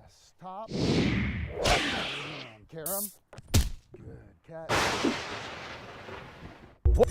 Yes. Top. And Karam. Good cat. What?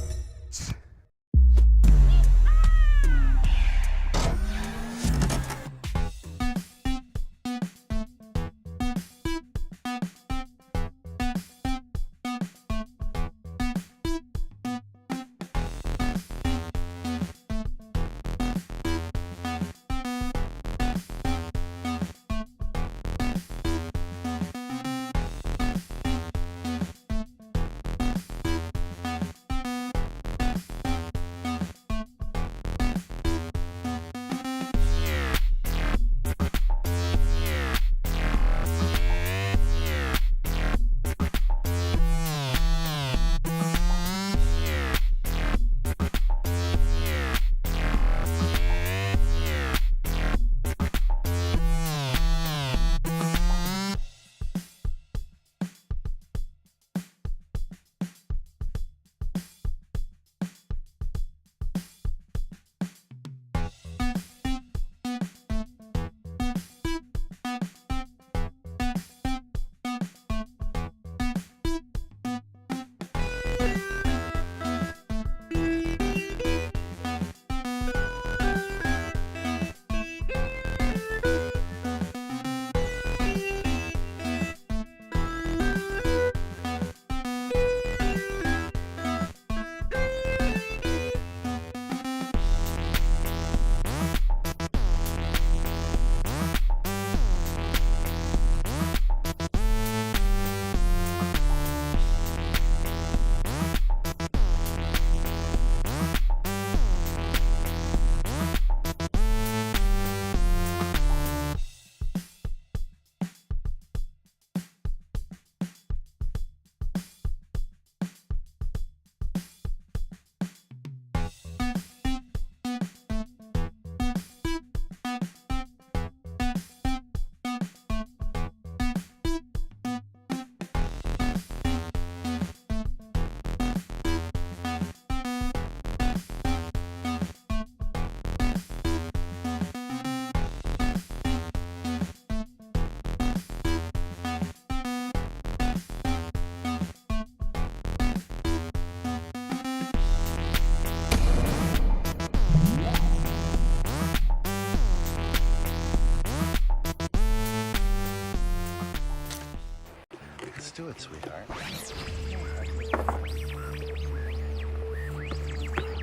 Let's do it, sweetheart.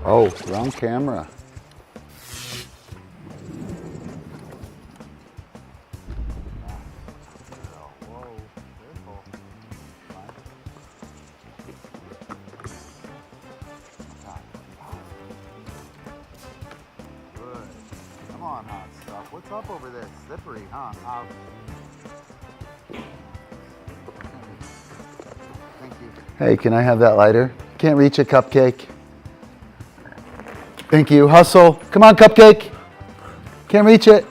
Oh, wrong camera. Come on, hot stuff. What's up over there? Slippery, huh? Thank you. Hey, can I have that lighter? Can't reach a CupCake. Thank you. Hustle. Come on, CupCake. Can't reach it.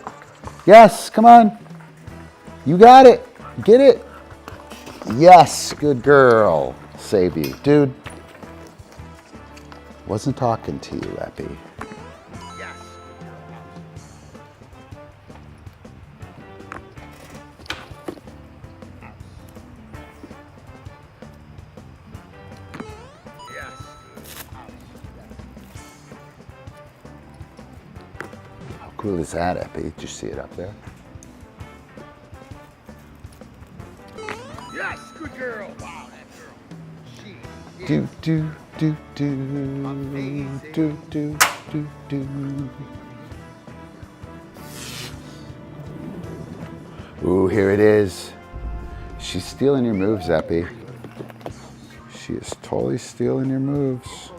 Yes, come on. You got it. Get it. Yes, good girl. Save you. Dude, wasn't talking to you, Epi. How cool is that, Epi? Did you see it up there? Yes, good girl. Wow, that girl. She is Do, do, do, do, amazing. do, do, do, do. Ooh, here it is. She's stealing your moves, Epi. She is totally stealing your moves.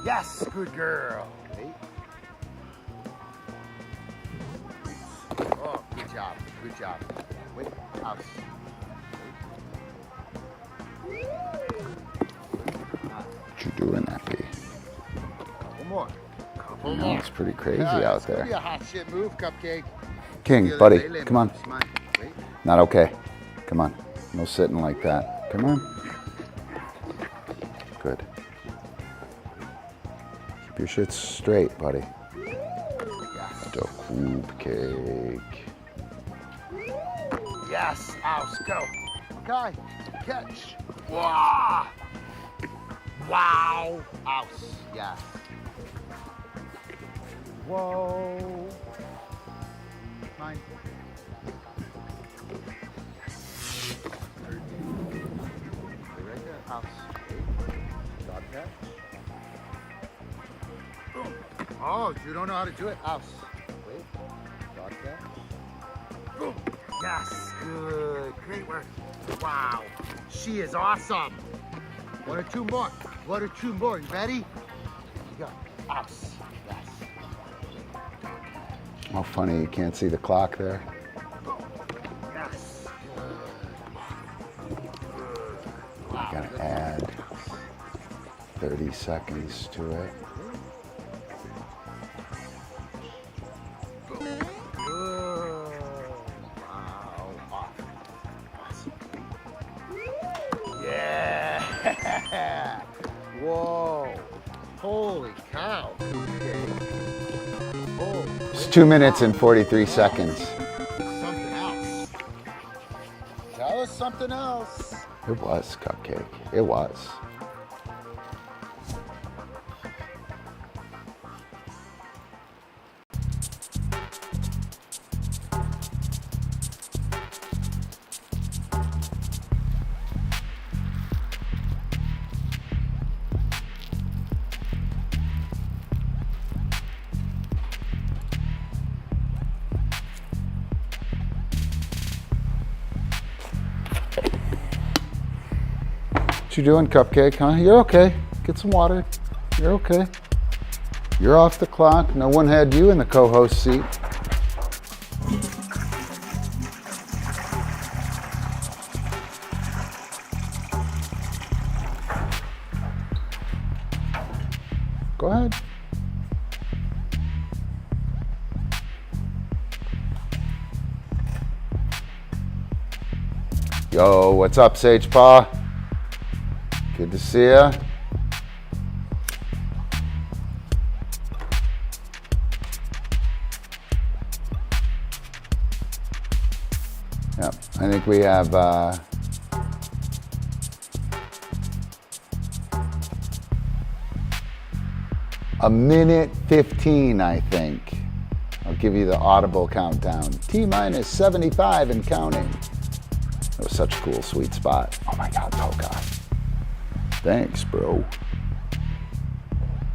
Yes, good girl. Oh, good job. Good job. Wait, out. What you doing, Epi? Couple more. Couple You know, more. it's pretty crazy Yeah, out it's gonna be there. a hot shit move, CupCake. King, Feel it, buddy, Lele, come on. Wait. Not okay. Come on. No sitting like that. Come on. Good. Keep your shit straight, buddy. The CupCake. Yes, Ouse, go. Okay, catch. Wow. Wow. Ouse, yes. Whoa. Mine. Right there, Ouse. Dog catch. Boom. Oh, you don't know how to do it? Ouse. Wait. Dog catch. Boom. Yes, good. Great work. Wow. She is awesome. One or two more. One or two more. You ready? You go. Ouse. Yes. How funny, you can't see the clock there. Yes. Good. I gotta add 30 seconds to it. Good. Wow. Awesome. Yeah. Whoa. Holy cow. Oh, It's 2 minutes and 43 seconds. something else. Tell us something else. It was CupCake. It was. What you doing, CupCake, huh? You're okay. Get some water. You're okay. You're off the clock. No one had you in the co-host seat. Go ahead. Yo, what's up, Sage Paw? Good to see ya. Yep, I think we have a minute 15, I think. I'll give you the audible countdown. T-minus 75 and counting. That was such a cool sweet spot. Oh my God, Toka. Thanks, bro.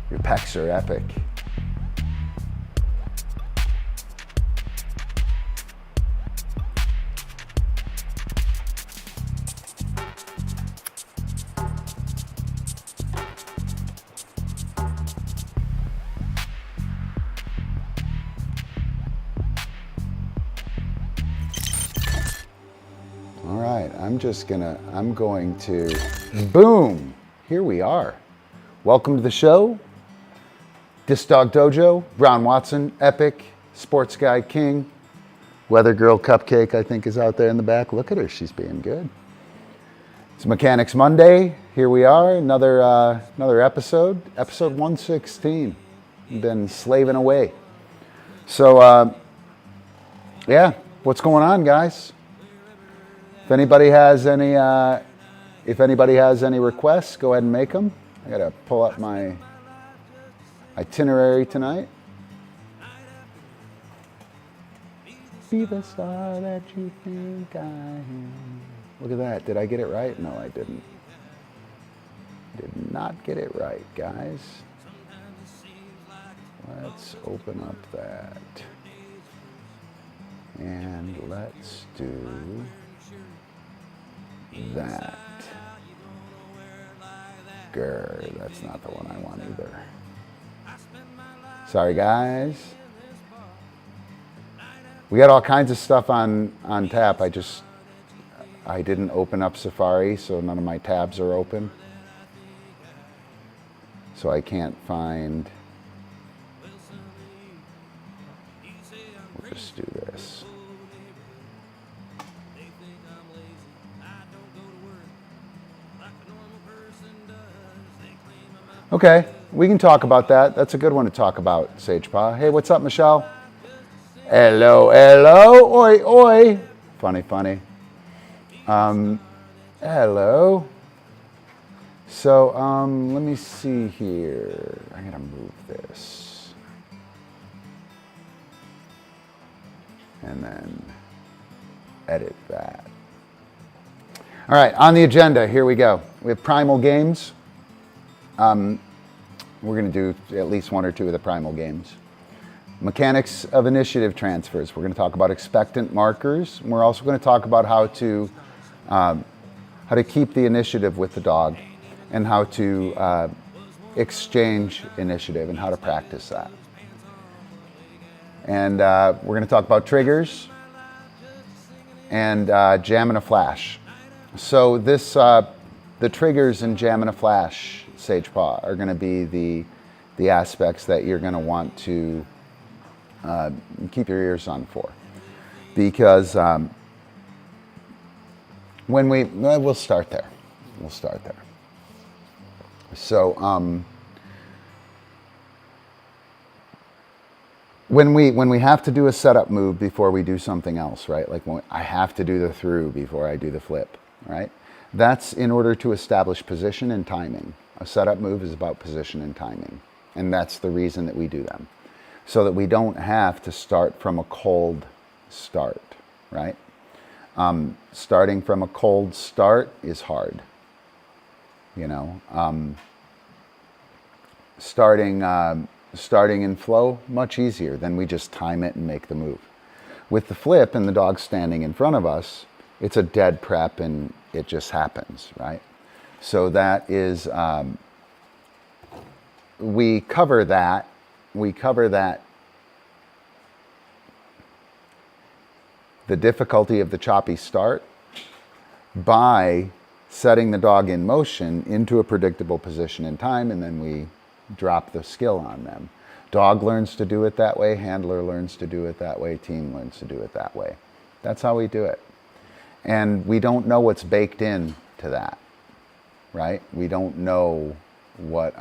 Your pecs are epic. All right, I'm going to, boom, here we are. Welcome to the show. Disc Dog Dojo, Brown Watson, Epic, Sports Guy King, Weather Girl CupCake, I think, is out there in the back. Look at her, she's being good. It's Mechanics Monday. Here we are, another episode, episode 116. We've been slaving away. So, yeah, what's going on, guys? If anybody has any requests, go ahead and make them. I gotta pull up my itinerary tonight. Be the star that you think I am. Look at that. Did I get it right? No, I didn't. Did not get it right, guys. Let's open up that. And let's do that. Grr, that's not the one I want either. Sorry, guys. We got all kinds of stuff on tap. I didn't open up Safari, so none of my tabs are open. So I can't find. We'll just do this. Okay, we can talk about that. That's a good one to talk about, Sagepaw. Hey, what's up, Michelle? Hello, hello, oi, oi. Funny, funny. Hello. So, let me see here. I gotta move this. And then edit that. All right, on the agenda, here we go. We have Primal games. We're going to do at least one or two of the Primal games. Mechanics of initiative transfers. We're going to talk about expectant markers. We're also going to talk about how to keep the initiative with the dog and how to exchange initiative and how to practice that. And we're going to talk about triggers and jam and a flash. So this, the triggers in jam and a flash, Sagepaw, are going to be the aspects that you're going to want to keep your ears on for, because we'll start there. We'll start there. So when we have to do a setup move before we do something else, right? Like when I have to do the through before I do the flip, right? That's in order to establish position and timing. A setup move is about position and timing. And that's the reason that we do them. So that we don't have to start from a cold start, right? Starting from a cold start is hard. You know, starting in flow, much easier. Then we just time it and make the move. With the flip and the dog standing in front of us, it's a dead prep and it just happens, right? So that is, we cover that, the difficulty of the choppy start by setting the dog in motion into a predictable position and time, and then we drop the skill on them. Dog learns to do it that way, handler learns to do it that way, team learns to do it that way. That's how we do it. And we don't know what's baked in to that, right? We don't know what,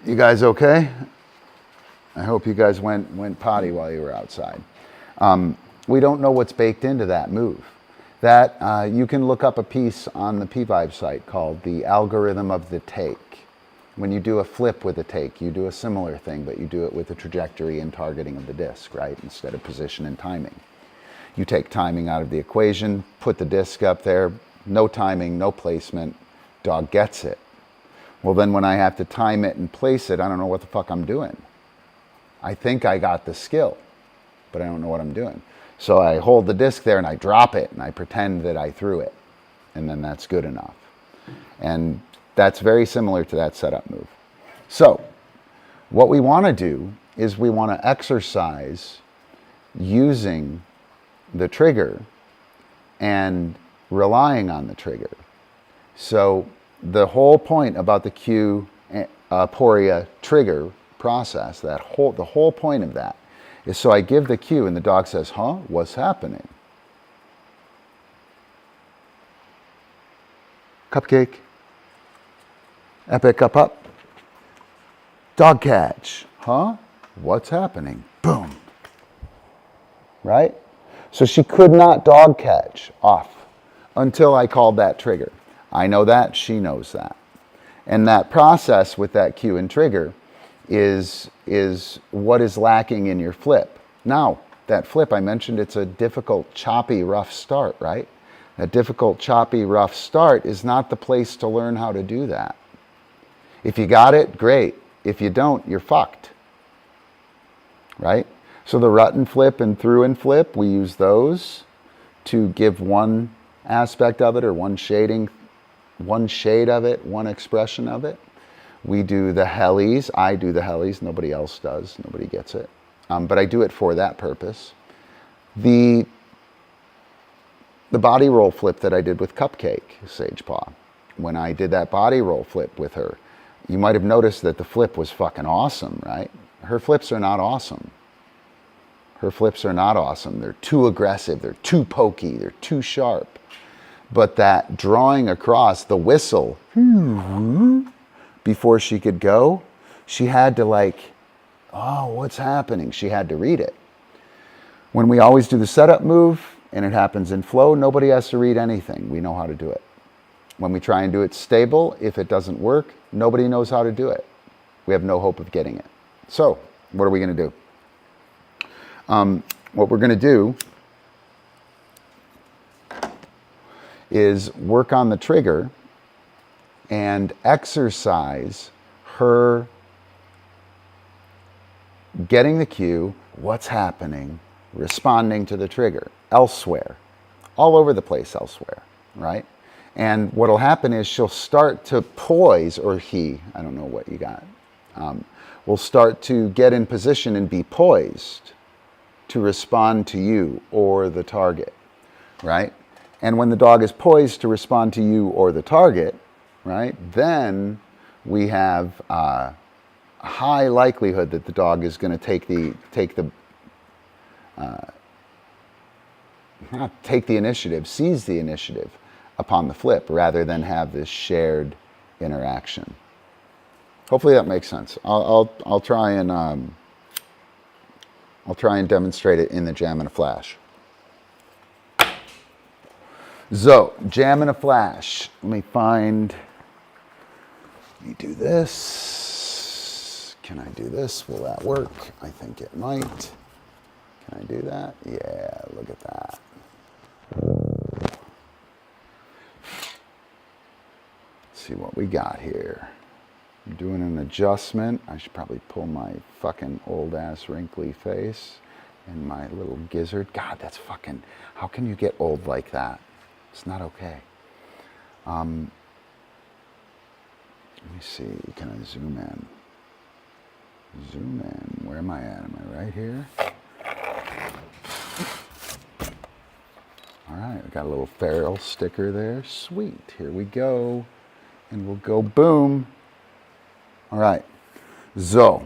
you guys okay? I hope you guys went potty while you were outside. We don't know what's baked into that move. That, you can look up a piece on the P-Vibe site called The Algorithm of the Take. When you do a flip with a take, you do a similar thing, but you do it with the trajectory and targeting of the disc, right? Instead of position and timing. You take timing out of the equation, put the disc up there, no timing, no placement, dog gets it. Well, then when I have to time it and place it, I don't know what the fuck I'm doing. I think I got the skill, but I don't know what I'm doing. So I hold the disc there and I drop it and I pretend that I threw it. And then that's good enough. And that's very similar to that setup move. So what we want to do is we want to exercise using the trigger and relying on the trigger. So the whole point about the cue aporia trigger process, the whole point of that is so I give the cue and the dog says, huh, what's happening? CupCake. Epic up. Dog catch. Huh? What's happening? Boom. Right? So she could not dog catch off until I called that trigger. I know that, she knows that. And that process with that cue and trigger is what is lacking in your flip. Now, that flip, I mentioned it's a difficult, choppy, rough start, right? A difficult, choppy, rough start is not the place to learn how to do that. If you got it, great. If you don't, you're fucked, right? So the rut and flip and through and flip, we use those to give one aspect of it or one shade of it, one expression of it. We do the helis. I do the helis. Nobody else does. Nobody gets it. But I do it for that purpose. The body roll flip that I did with CupCake, Sagepaw, when I did that body roll flip with her, you might have noticed that the flip was fucking awesome, right? Her flips are not awesome. Her flips are not awesome. They're too aggressive. They're too pokey. They're too sharp. But that drawing across the whistle, before she could go, she had to like, oh, what's happening? She had to read it. When we always do the setup move and it happens in flow, nobody has to read anything. We know how to do it. When we try and do it stable, if it doesn't work, nobody knows how to do it. We have no hope of getting it. So what are we going to do? What we're going to do is work on the trigger and exercise her getting the cue, what's happening, responding to the trigger elsewhere, all over the place elsewhere, right? And what'll happen is she'll start to poise, or he, I don't know what you got, will start to get in position and be poised to respond to you or the target, right? And when the dog is poised to respond to you or the target, right, then we have a high likelihood that the dog is going to take the initiative, seize the initiative upon the flip, rather than have this shared interaction. Hopefully that makes sense. I'll try and demonstrate it in the jam and a flash. So, jam and a flash. Let me do this. Can I do this? Will that work? I think it might. Can I do that? Yeah, look at that. Let's see what we got here. I'm doing an adjustment. I should probably pull my fucking old ass wrinkly face and my little gizzard. God, that's fucking, how can you get old like that? It's not okay. Let me see, can I zoom in? Zoom in, where am I at? Am I right here? All right, we got a little feral sticker there. Sweet, here we go. And we'll go boom. All right, so.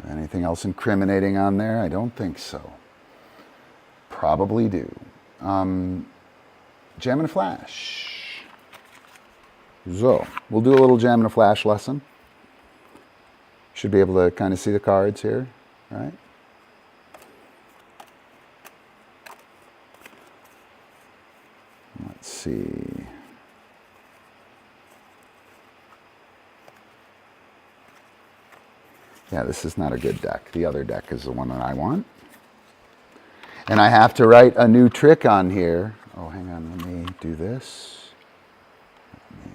Anything else incriminating on there? I don't think so. Probably do. Jam and a flash. So, we'll do a little jam and a flash lesson. Should be able to kind of see the cards here, right? Let's see. Yeah, this is not a good deck. The other deck is the one that I want. And I have to write a new trick on here. Oh, hang on, let me do this. Let me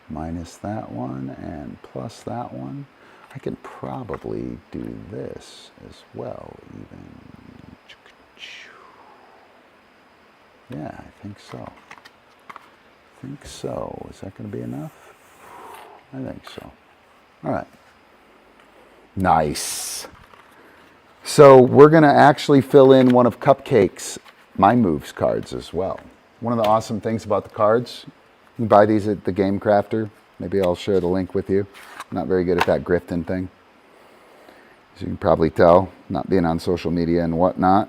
minus that one and plus that one. I can probably do this as well, even. Yeah, I think so. Is that going to be enough? I think so. All right. Nice. So we're going to actually fill in one of CupCake's My Moves cards as well. One of the awesome things about the cards, you can buy these at the Game Crafter. Maybe I'll share the link with you. I'm not very good at that grifting thing. As you can probably tell, not being on social media and whatnot.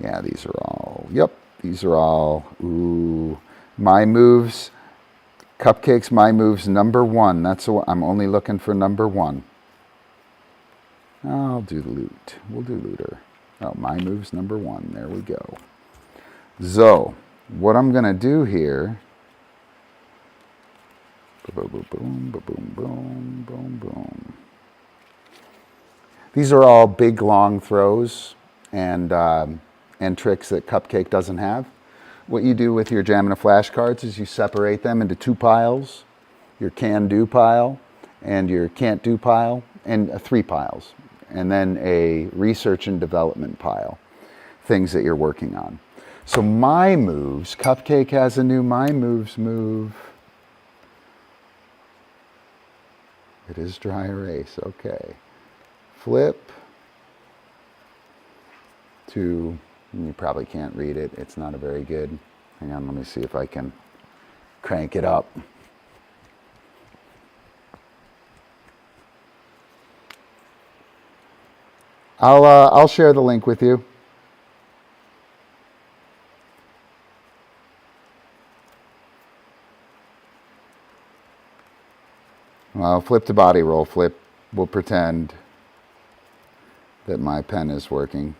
Yeah, these are all, these are all, My Moves. CupCake's My Moves #1. That's the one. I'm only looking for #1. I'll do loot. We'll do looter. Oh, My Moves #1. There we go. So, what I'm going to do here. Boom, boom, boom, boom, boom, boom, boom. These are all big, long throws and tricks that CupCake doesn't have. What you do with your jam and a flash cards is you separate them into 2 piles, your can do pile and your can't do pile, and 3 piles, and then a research and development pile, things that you're working on. So My Moves, CupCake has a new My Moves move. It is dry erase, okay. Flip to, you probably can't read it. It's not a very good, hang on, let me see if I can crank it up. I'll share the link with you. Well, flip to body roll. Flip. We'll pretend that my pen is working.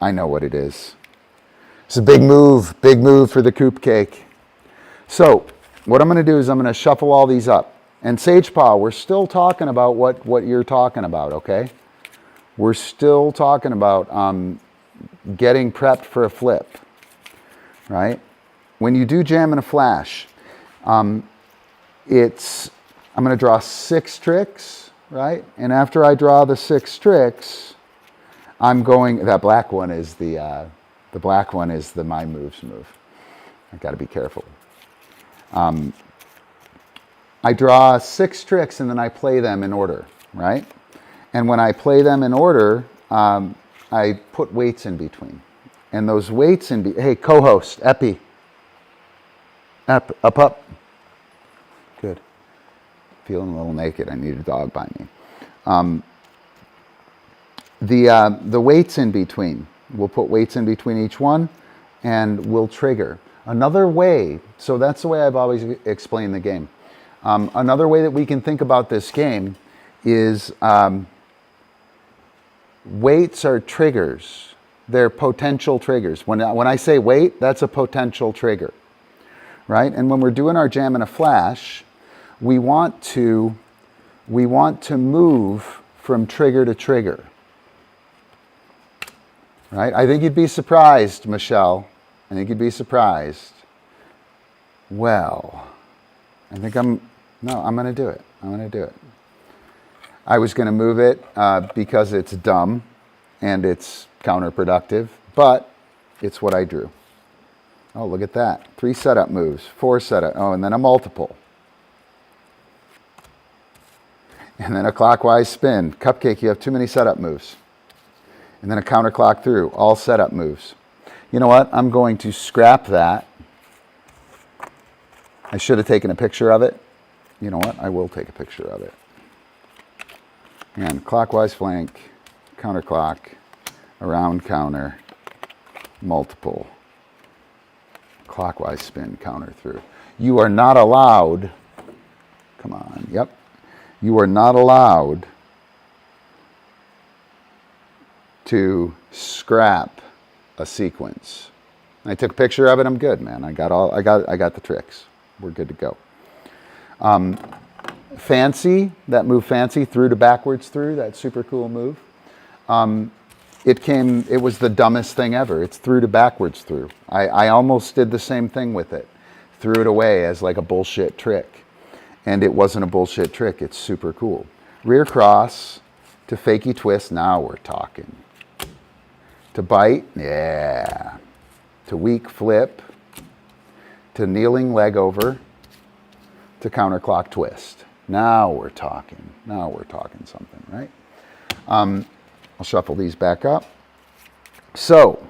I know what it is. It's a big move for the CupCake. So what I'm going to do is I'm going to shuffle all these up. And Sage Paw, we're still talking about what you're talking about, okay? We're still talking about getting prepped for a flip, right? When you do jam and a flash, I'm going to draw 6 tricks, right? And after I draw the 6 tricks, I'm going, that black one is the black one is the My Moves move. I've got to be careful. I draw 6 tricks and then I play them in order, right? And when I play them in order, I put weights in between. And those weights hey, co-host, Epi. Up. Good. Feeling a little naked. I need a dog by me. The weights in between. We'll put weights in between each one and we'll trigger. Another way, so that's the way I've always explained the game. Another way that we can think about this game is weights are triggers. They're potential triggers. When I say weight, that's a potential trigger, right? And when we're doing our jam and a flash, we want to move from trigger to trigger, right? I think you'd be surprised, Michelle. I think you'd be surprised. Well, I'm going to do it. I'm going to do it. I was going to move it because it's dumb and it's counterproductive, but it's what I drew. Oh, look at that. 3 setup moves, 4 setup. Oh, and then a multiple. And then a clockwise spin. CupCake, you have too many setup moves. And then a counterclock through, all setup moves. You know what? I'm going to scrap that. I should have taken a picture of it. You know what? I will take a picture of it. And clockwise flank, counterclock, around counter, multiple, clockwise spin, counter through. You are not allowed, come on, yep. You are not allowed to scrap a sequence. I took a picture of it. I'm good, man. I got the tricks. We're good to go. Fancy, that move Fancy, through to backwards through, that super cool move. It was the dumbest thing ever. It's through to backwards through. I almost did the same thing with it. Threw it away as like a bullshit trick. And it wasn't a bullshit trick. It's super cool. Rear cross to fakey twist. Now we're talking. To bite, yeah. To weak flip. To kneeling leg over. To counterclock twist. Now we're talking. Now we're talking something, right? I'll shuffle these back up. So,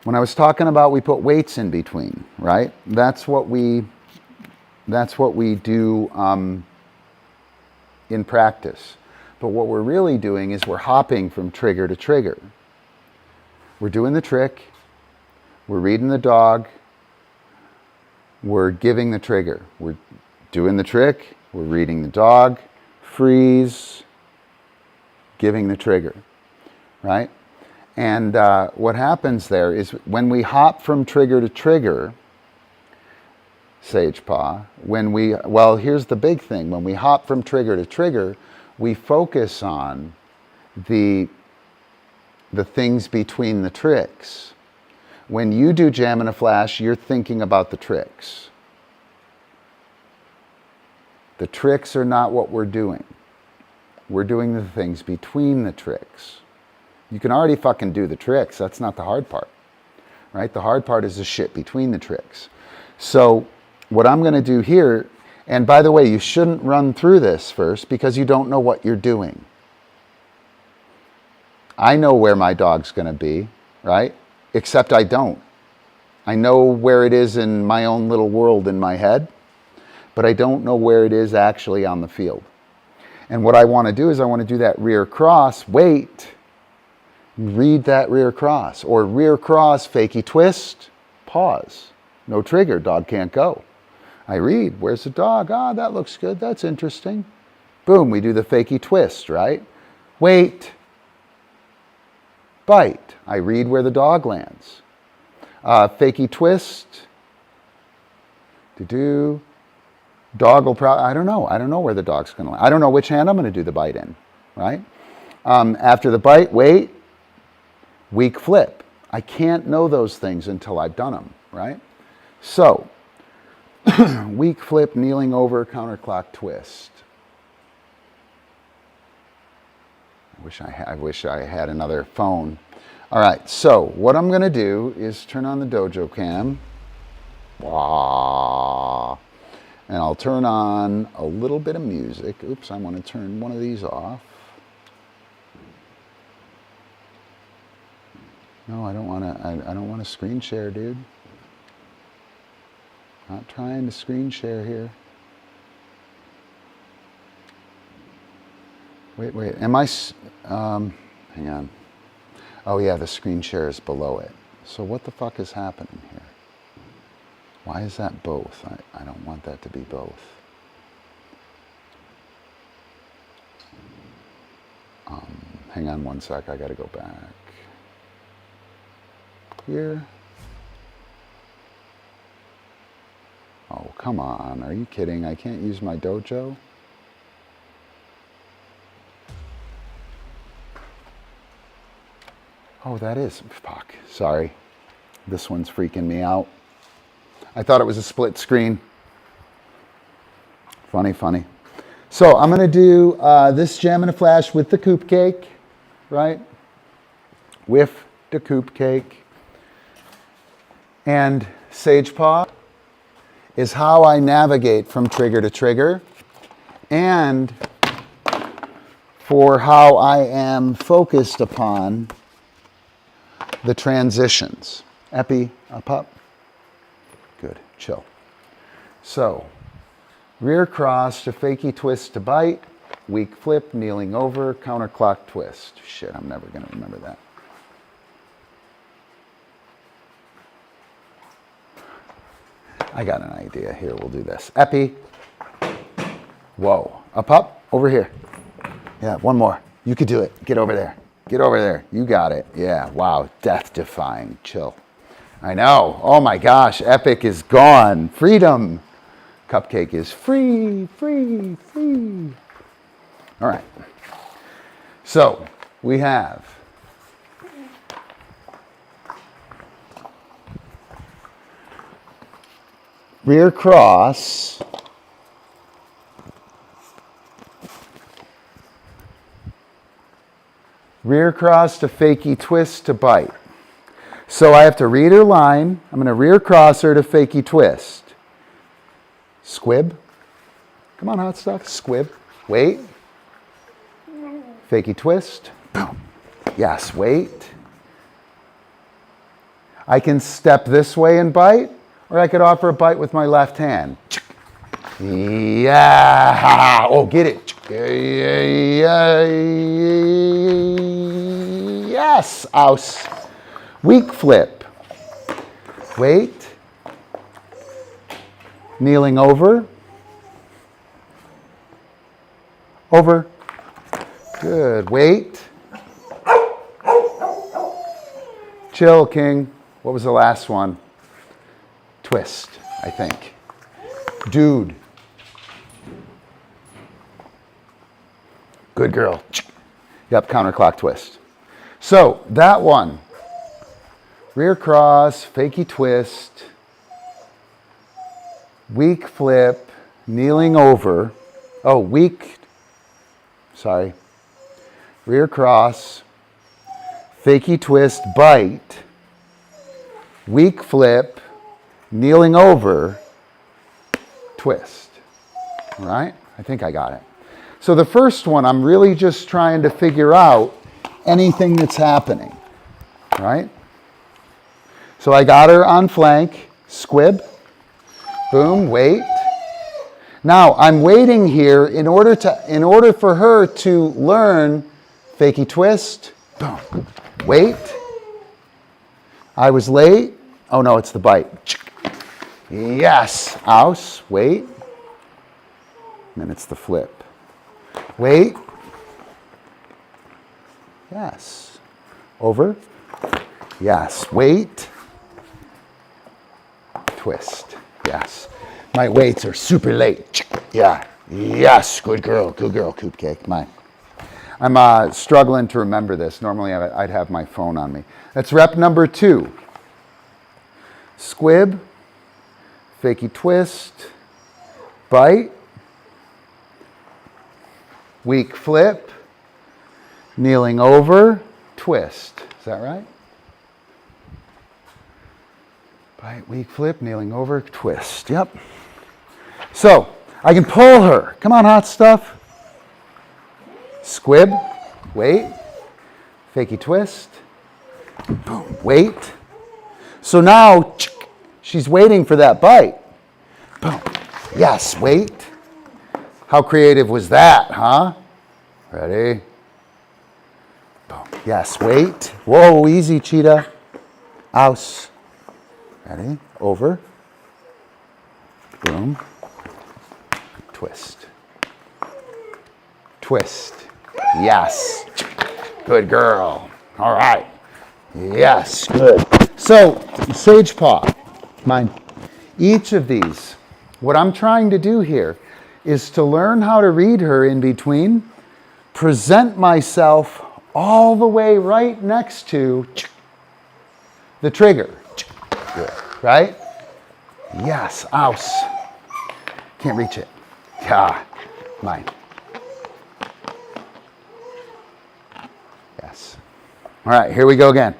when I was talking about we put weights in between, right? That's what we do in practice. But what we're really doing is we're hopping from trigger to trigger. We're doing the trick. We're reading the dog. We're giving the trigger. We're doing the trick. We're reading the dog. Freeze. Giving the trigger, right? And what happens there is when we hop from trigger to trigger, Sage Paw, here's the big thing. When we hop from trigger to trigger, we focus on the things between the tricks. When you do jam and a flash, you're thinking about the tricks. The tricks are not what we're doing. We're doing the things between the tricks. You can already fucking do the tricks. That's not the hard part, right? The hard part is the shit between the tricks. So what I'm going to do here, and by the way, you shouldn't run through this first because you don't know what you're doing. I know where my dog's going to be, right? Except I don't. I know where it is in my own little world in my head, but I don't know where it is actually on the field. And what I want to do is I want to do that rear cross, wait, read that rear cross, or rear cross, fakey twist, pause. No trigger, dog can't go. I read, where's the dog? Ah, that looks good, that's interesting. Boom, we do the fakey twist, right? Wait, bite. I read where the dog lands. Fakey twist. Dog will probably, I don't know where the dog's going to land. I don't know which hand I'm going to do the bite in, right? After the bite, wait, weak flip. I can't know those things until I've done them, right? So, weak flip, kneeling over, counterclock twist. I wish I had another phone. All right, so what I'm going to do is turn on the dojo cam. And I'll turn on a little bit of music. Oops, I want to turn one of these off. No, I don't want to. I don't want to screen share, dude. Not trying to screen share here. Wait. Am I? Hang on. Oh yeah, the screen share is below it. So what the fuck is happening here? Why is that both? I don't want that to be both. Hang on one sec, I gotta go back. Here. Oh, come on, are you kidding? I can't use my dojo? Oh, that is, fuck, sorry. This one's freaking me out. I thought it was a split screen. Funny. So I'm going to do this Jam in a Flash with the CupCake, right? With the CupCake. And Sage Paw is how I navigate from trigger to trigger and for how I am focused upon the transitions. Epi, up, up. Good, chill. So, rear cross to fakey twist to bite, weak flip, kneeling over, counterclock twist. Shit, I'm never going to remember that. I got an idea. Here, we'll do this. Epi. Whoa. Up, over here. Yeah, one more. You could do it. Get over there. Get over there. You got it. Yeah, wow. Death-defying. Chill. I know. Oh my gosh. Epic is gone. Freedom. CupCake is free. All right. So we have rear cross, rear cross to fakey twist to bite. So I have to read her line. I'm going to rear cross her to fakey twist. Squib. Come on, hot stuff. Squib. Wait. Fakey twist. Boom. Yes, wait. I can step this way and bite, or I could offer a bite with my left hand. Yeah. Oh, get it. Yes. Ouse. Weak flip. Wait. Kneeling over. Over. Good. Wait. Chill, King. What was the last one? Twist, I think. Dude. Good girl. Yep, counterclock twist. So, that one. Rear cross, fakey twist, weak flip, kneeling over. Oh, weak, sorry. Rear cross, fakey twist, bite, weak flip, kneeling over, twist. All right? I think I got it. So the first one, I'm really just trying to figure out anything that's happening. Right? So I got her on flank, squib, boom, wait. Now I'm waiting here in order for her to learn fakey twist, boom, wait. I was late. Oh no, it's the bite. Yes. Aus. Wait. And then it's the flip. Wait. Yes. Over. Yes. Wait. Twist. Yes. My weights are super late. Yeah. Yes. Good girl. Good girl. CupCake. Mine. I'm struggling to remember this. Normally I'd have my phone on me. That's rep number 2. Squib. Fakey twist. Bite. Weak flip. Kneeling over. Twist. Is that right? Bite, weak flip, kneeling over, twist. Yep. So, I can pull her. Come on, hot stuff. Squib, wait. Fakey twist. Boom, wait. So now, she's waiting for that bite. Boom. Yes, wait. How creative was that, huh? Ready? Boom. Yes, wait. Whoa, easy, cheetah. Aus. Ready? Over. Boom. Twist. Twist. Yes. Good girl. All right. Yes, good. So, sage paw. Mine. Each of these, what I'm trying to do here is to learn how to read her in between, present myself all the way right next to the trigger. Good. Right? Yes. Aus. Can't reach it. Yeah. Mine. Yes. All right, here we go again.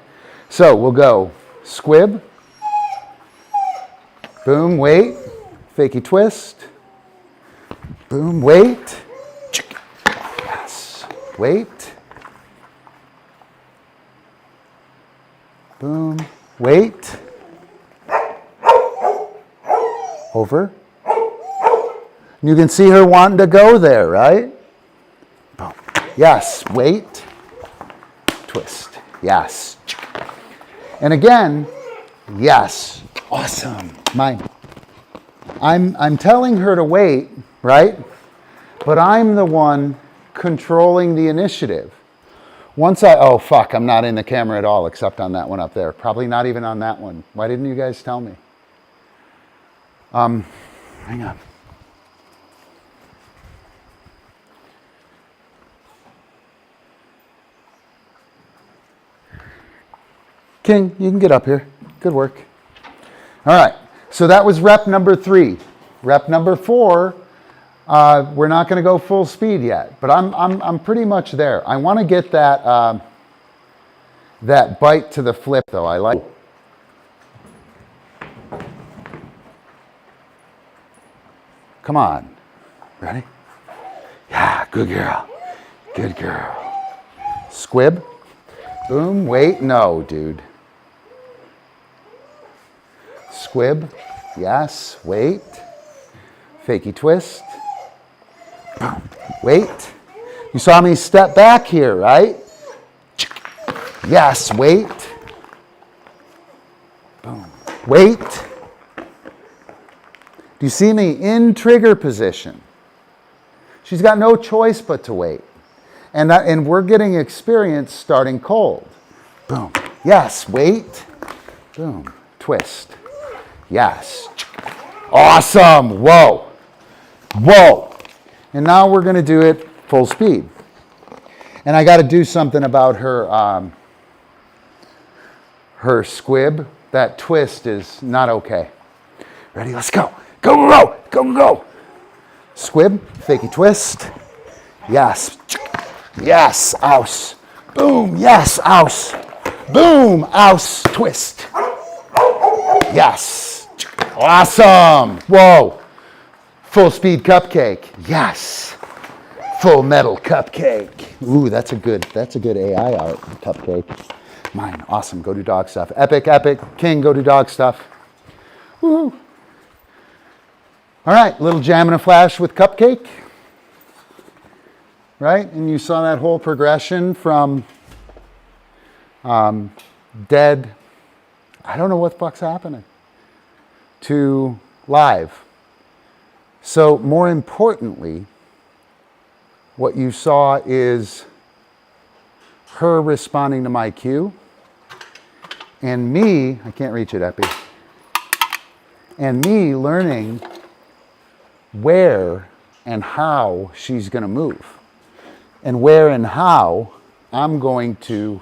So we'll go squib. Boom, wait. Fakey twist. Boom, wait. Yes. Wait. Boom, wait. Over. And you can see her wanting to go there, right? Boom. Yes, wait. Twist. Yes. And again, yes. Awesome. Mine. I'm telling her to wait, right? But I'm the one controlling the initiative. Oh fuck, I'm not in the camera at all except on that one up there. Probably not even on that one. Why didn't you guys tell me? Hang on. King, you can get up here. Good work. All right, so that was rep number 3. Rep number 4, we're not going to go full speed yet, but I'm pretty much there. I want to get that that bite to the flip though. I like. Come on. Ready? Yeah, good girl. Good girl. Squib. Boom, wait. No, dude. Squib. Yes, wait. Fakey twist. Boom, wait. You saw me step back here, right? Yes, wait. Boom, wait. Do you see me in trigger position? She's got no choice but to wait. And we're getting experience starting cold. Boom. Yes, wait. Boom. Twist. Yes. Awesome. Whoa. Whoa. And now we're going to do it full speed. And I got to do something about her her squib. That twist is not okay. Ready? Let's go. Go, go, go. Go, go, go. Squib. Fakey twist. Yes. Yes. Aus. Boom. Yes. Aus. Boom. Aus. Twist. Yes. Awesome. Whoa. Full speed CupCake. Yes. FullMetal CupCake. Ooh, that's a good AI art CupCake. Mine. Awesome. Go do dog stuff. Epic, epic. King, go do dog stuff. Woo. All right, little jam and a flash with CupCake. Right? And you saw that whole progression from dead, I don't know what the fuck's happening, to live. So more importantly, what you saw is her responding to my cue, and me, I can't reach it, Epi, and me learning where and how she's going to move, and where and how I'm going to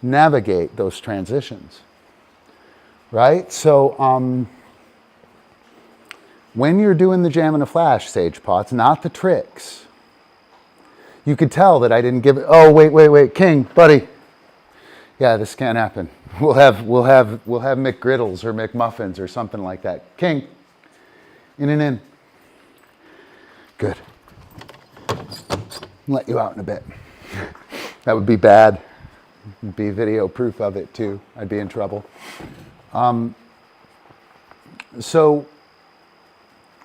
navigate those transitions, right? So when you're doing the jam and a flash, Sage Pots, not the tricks, you could tell that I didn't give it. Oh, wait, King, buddy. Yeah, this can't happen. We'll have McGriddles or McMuffins or something like that. King, in and in. Good. Let you out in a bit. That would be bad. It'd be video proof of it too. I'd be in trouble. So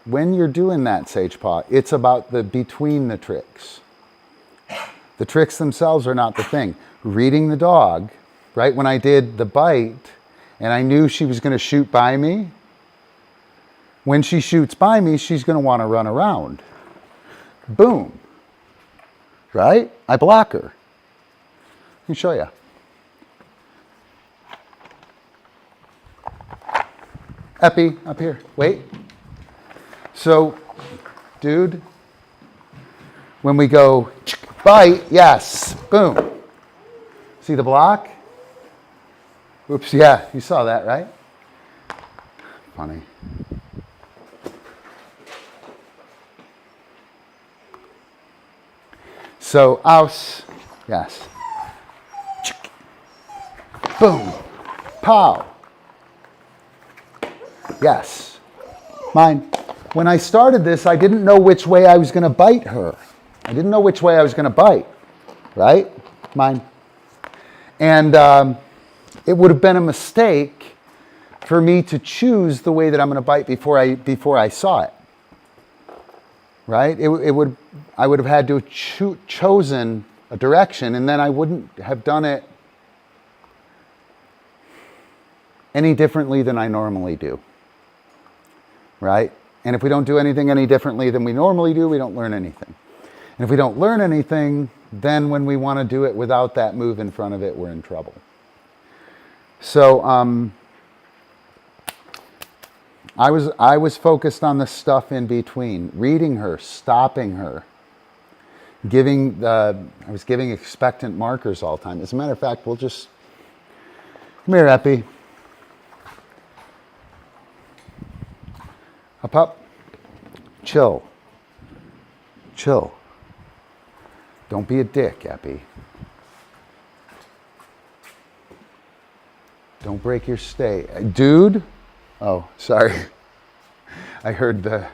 when you're doing that, Sage Paw, it's about the between the tricks. The tricks themselves are not the thing. Reading the dog, right? When I did the bite and I knew she was going to shoot by me, when she shoots by me, she's going to want to run around. Boom. Right? I block her. Let me show you. Epi, up here. Wait. So, dude, when we go bite, yes, boom. See the block? Oops, yeah, you saw that, right? Funny. So, ouse, yes. Boom, pow. Yes, mine. When I started this, I didn't know which way I was going to bite her. I didn't know which way I was going to bite, right? Mine. And it would have been a mistake for me to choose the way that I'm going to bite before I saw it, right? I would have had to have chosen a direction, and then I wouldn't have done it any differently than I normally do, right? And if we don't do anything any differently than we normally do, we don't learn anything. And if we don't learn anything, then when we want to do it without that move in front of it, we're in trouble. So I was focused on the stuff in between, reading her, stopping her, I was giving expectant markers all the time. As a matter of fact, we'll just, come here, Epi. Up. Chill. Chill. Don't be a dick, Epi. Don't break your stay. Dude? Oh, sorry. I heard the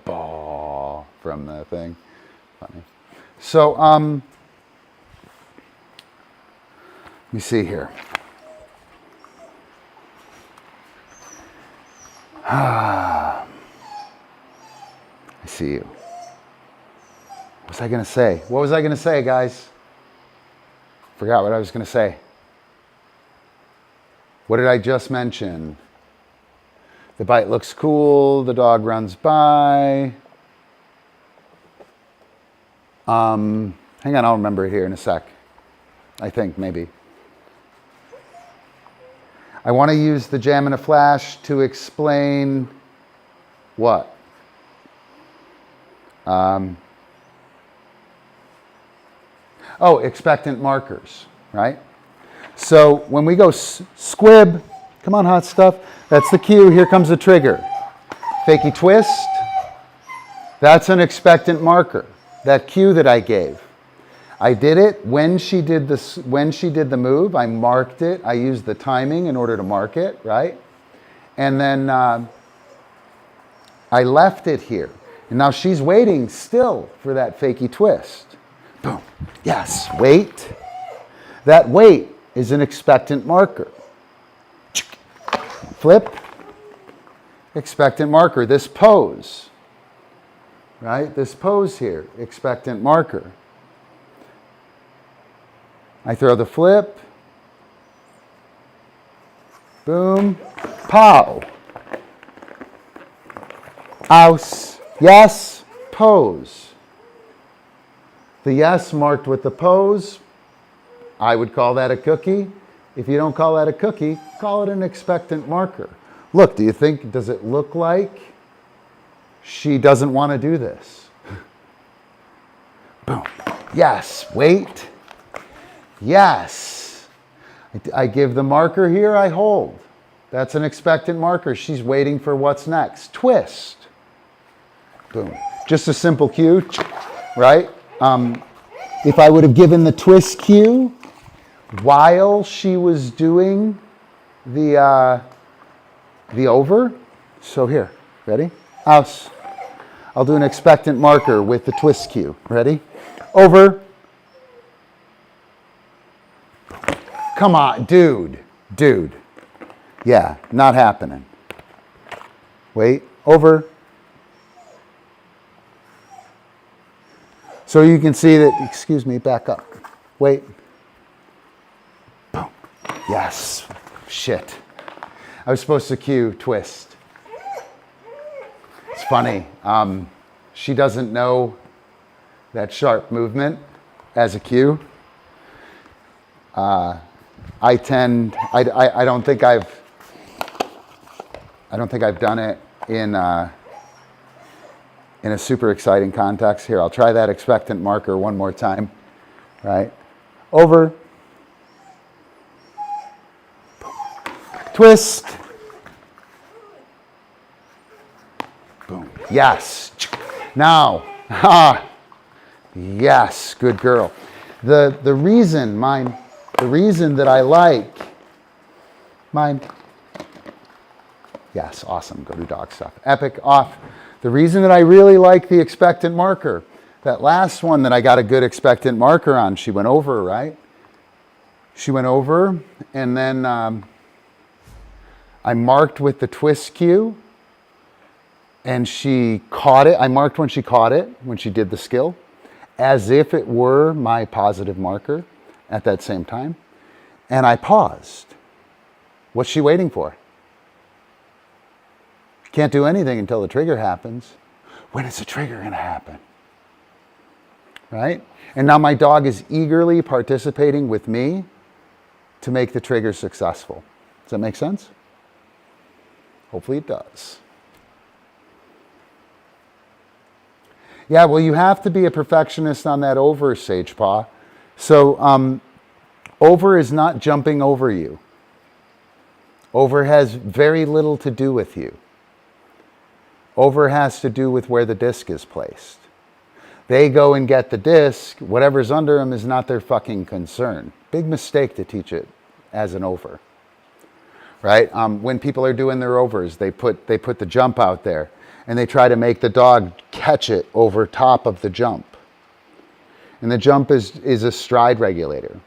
ball from the thing. Funny. So, let me see here. I see you. What was I going to say? What was I going to say, guys? Forgot what I was going to say. What did I just mention? The bite looks cool. The dog runs by. Hang on, I'll remember it here in a sec. I think, maybe. I want to use the jam and a flash to explain what? Expectant markers, right? So when we go squib, come on, hot stuff, that's the cue, here comes the trigger. Fakey twist, that's an expectant marker, that cue that I gave. I did it when she did the move, I marked it, I used the timing in order to mark it, right? And then I left it here. And now she's waiting still for that fakey twist. Boom. Yes, wait. That wait is an expectant marker. Flip. Expectant marker. This pose. Right? This pose here. Expectant marker. I throw the flip. Boom. Pow. Aus. Yes. Pose. The yes marked with the pose, I would call that a cookie. If you don't call that a cookie, call it an expectant marker. Look, does it look like she doesn't want to do this? Boom. Yes. Wait. Yes. I give the marker here, I hold. That's an expectant marker. She's waiting for what's next. Twist. Boom. Just a simple cue, right? If I would have given the twist cue while she was doing the over, so here, ready? Aus. I'll do an expectant marker with the twist cue. Ready? Over. Come on, dude. Yeah, not happening. Wait, over. So you can see that, excuse me, back up. Wait. Boom. Yes. Shit. I was supposed to cue twist. It's funny. She doesn't know that sharp movement as a cue. I don't think I've done it in a super exciting context. Here, I'll try that expectant marker one more time. Right? Over. Twist. Boom. Yes. Now. Yes. Good girl. The reason that I like mine. Yes, awesome. Go to dog stuff. Epic off. The reason that I really like the expectant marker, that last one that I got a good expectant marker on, she went over, right? She went over, and then I marked with the twist cue, and she caught it. I marked when she caught it, when she did the skill, as if it were my positive marker at that same time. And I paused. What's she waiting for? Can't do anything until the trigger happens. When is the trigger going to happen? Right? And now my dog is eagerly participating with me to make the trigger successful. Does that make sense? Hopefully it does. Yeah, well, you have to be a perfectionist on that over, Sage Paw. So over is not jumping over you. Over has very little to do with you. Over has to do with where the disc is placed. They go and get the disc. Whatever's under them is not their fucking concern. Big mistake to teach it as an over. Right? When people are doing their overs, they put the jump out there and they try to make the dog catch it over top of the jump. And the jump is a stride regulator.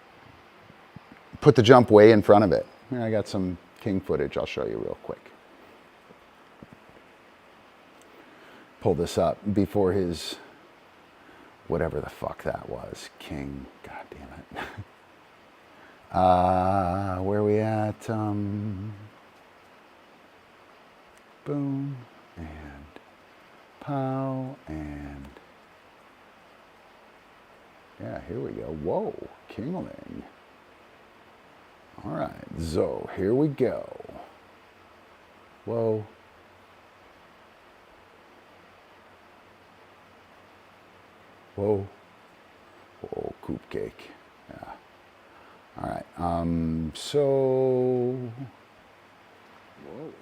Put the jump way in front of it. Here, I got some King footage I'll show you real quick. Pull this up before his, whatever the fuck that was, King, god damn it. Where are we at? Boom, and pow, and yeah, here we go. Whoa, Kingling. All right, so here we go. Whoa. Whoa. Whoa, CupCake. Yeah. All right. So. Whoa.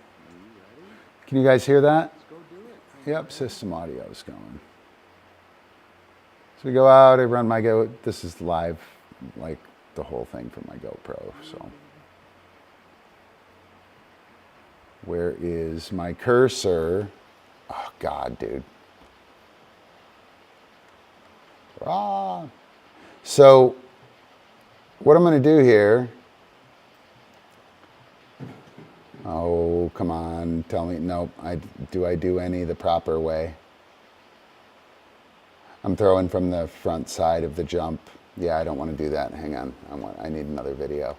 Can you guys hear that? Let's go do it. Yep, system audio is going. So we go out, I run my Go. This is live, like the whole thing from my GoPro. So. Where is my cursor? Oh, God, dude. Ah. So what I'm going to do here, oh, come on, tell me, nope, do I do any the proper way? I'm throwing from the front side of the jump. Yeah, I don't want to do that. Hang on, I need another video.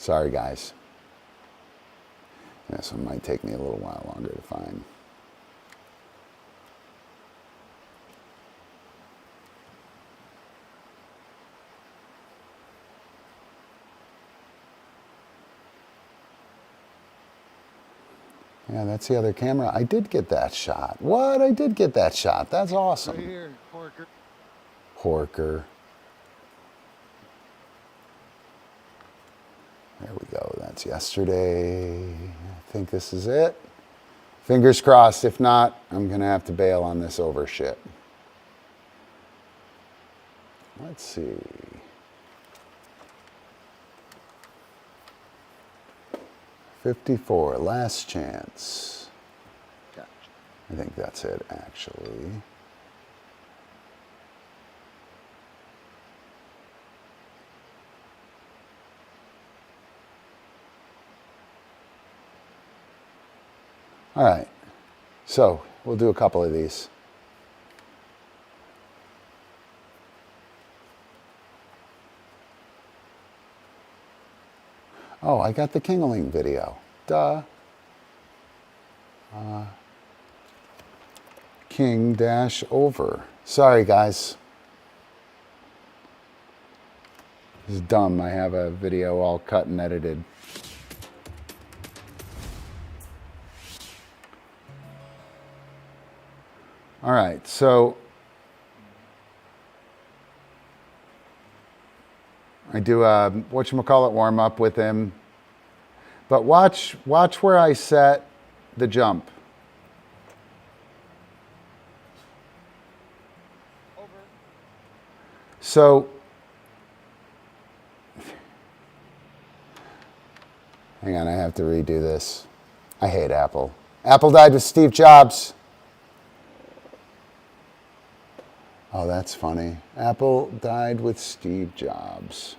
Sorry, guys. This one might take me a little while longer to find. Yeah, that's the other camera. I did get that shot. What? I did get that shot. That's awesome. Right here, Porker. Porker. There we go. That's yesterday. I think this is it. Fingers crossed. If not, I'm going to have to bail on this over shit. Let's see. $54, last chance. Gotcha. I think that's it, actually. All right, so we'll do a couple of these. Oh, I got the Kingling video. Duh. King-over. Sorry, guys. This is dumb. I have a video all cut and edited. All right, so I do a whatchamacallit warm up with him, but watch where I set the jump. Over. So, hang on, I have to redo this. I hate Apple. Apple died with Steve Jobs. Oh, that's funny. Apple died with Steve Jobs.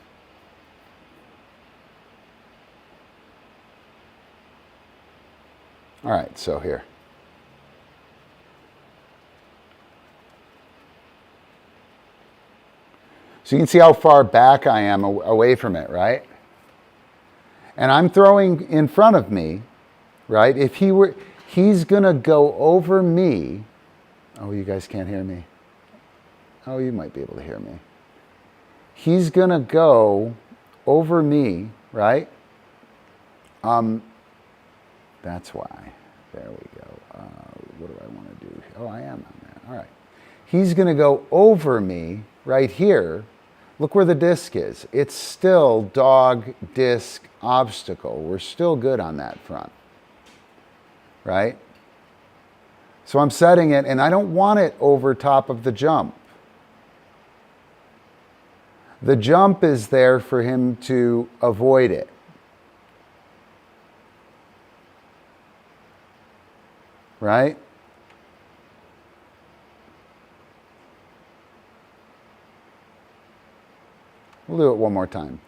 All right, so here. So you can see how far back I am away from it, right? And I'm throwing in front of me, right? If he's gonna go over me. Oh, you guys can't hear me. Oh, you might be able to hear me. He's gonna go over me, right? That's why. There we go. What do I want to do? Oh, I am on that. All right. He's gonna go over me right here. Look where the disc is. It's still dog, disc, obstacle. We're still good on that front, right? So I'm setting it, and I don't want it over top of the jump. The jump is there for him to avoid it. Right? We'll do it one more time.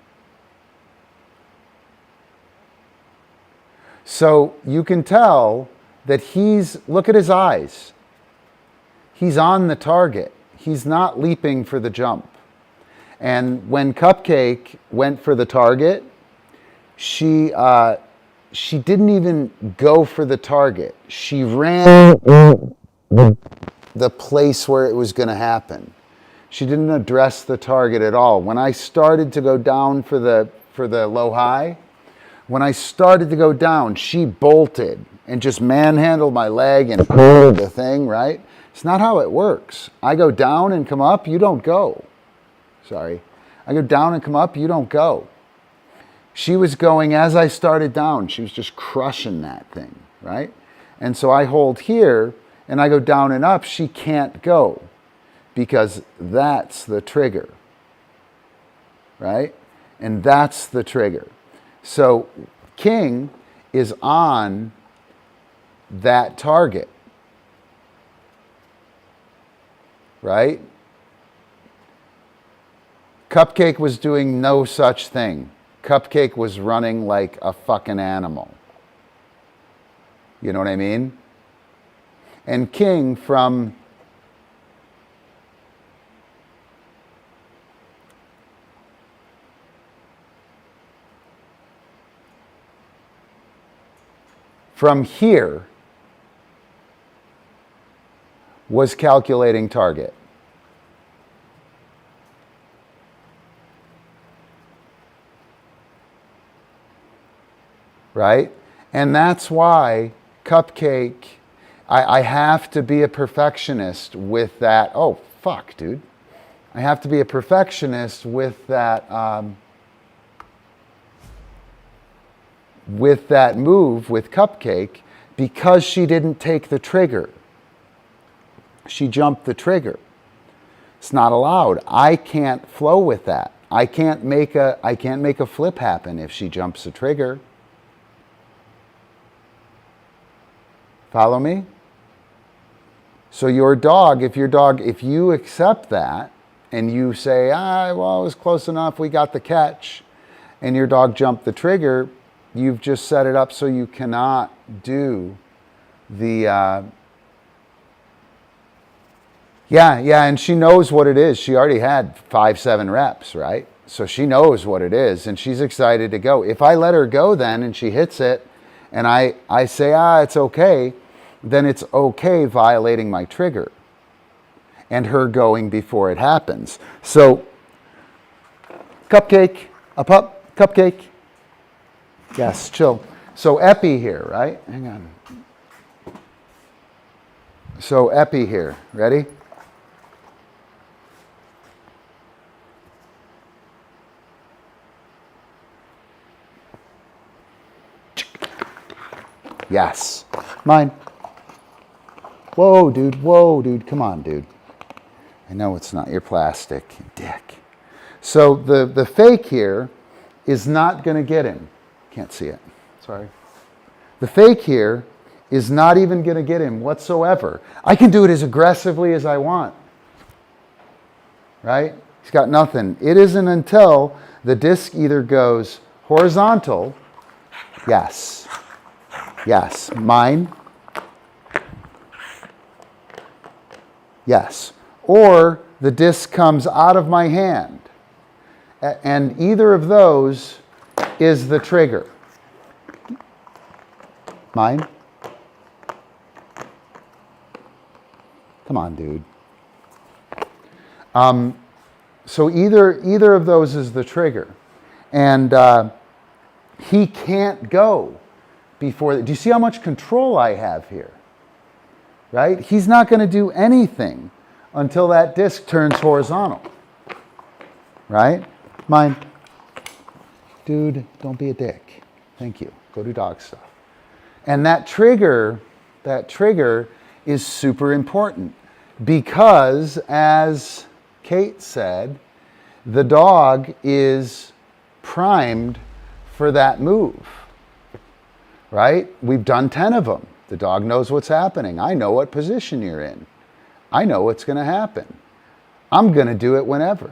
So you can tell that look at his eyes. He's on the target. He's not leaping for the jump. And when CupCake went for the target, she didn't even go for the target. She ran the place where it was going to happen. She didn't address the target at all. When I started to go down for the low high, when I started to go down, she bolted and just manhandled my leg and pulled the thing, right? It's not how it works. I go down and come up, you don't go. Sorry. I go down and come up, you don't go. She was going as I started down. She was just crushing that thing, right? And so I hold here and I go down and up. She can't go because that's the trigger, right? And that's the trigger. So King is on that target, right? CupCake was doing no such thing. CupCake was running like a fucking animal. You know what I mean? And King from from here was calculating target. Right? And that's why CupCake, I have to be a perfectionist with that. Oh, fuck, dude. I have to be a perfectionist with that move with CupCake because she didn't take the trigger. She jumped the trigger. It's not allowed. I can't flow with that. I can't make a flip happen if she jumps a trigger. Follow me? So your dog, if you accept that and you say, well, it was close enough, we got the catch, and your dog jumped the trigger, you've just set it up so you cannot do the, and she knows what it is. She already had 5-7 reps, right? So she knows what it is, and she's excited to go. If I let her go then and she hits it, and I say, it's okay, then it's okay violating my trigger and her going before it happens. So, CupCake, up, CupCake. Yes, chill. So Epi here, right? Hang on. So Epi here, ready? Yes. Mine. Whoa, dude, come on, dude. I know it's not your plastic, dick. So the fake here is not going to get him. Can't see it, sorry. The fake here is not even going to get him whatsoever. I can do it as aggressively as I want, right? He's got nothing. It isn't until the disc either goes horizontal, yes, mine, yes. Or the disc comes out of my hand. And either of those is the trigger. Mine. Come on, dude. So either of those is the trigger. And he can't go before. Do you see how much control I have here? Right? He's not going to do anything until that disc turns horizontal. Right? Mine. Dude, don't be a dick. Thank you. Go do dog stuff. And that trigger is super important because, as Kate said, the dog is primed for that move. Right? We've done 10 of them. The dog knows what's happening. I know what position you're in. I know what's going to happen. I'm going to do it whenever.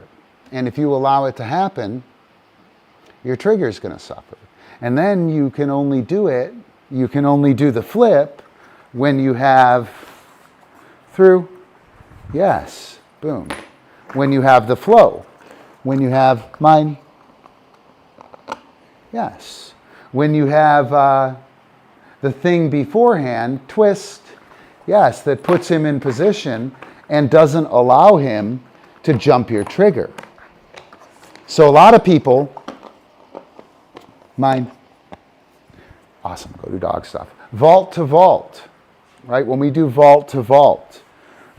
And if you allow it to happen, your trigger is going to suffer. And then you can only do the flip when you have through, yes, boom. When you have the flow. When you have mine, yes. When you have the thing beforehand, twist, yes, that puts him in position and doesn't allow him to jump your trigger. So a lot of people, mine, awesome, go do dog stuff. Vault to vault, right? When we do vault to vault,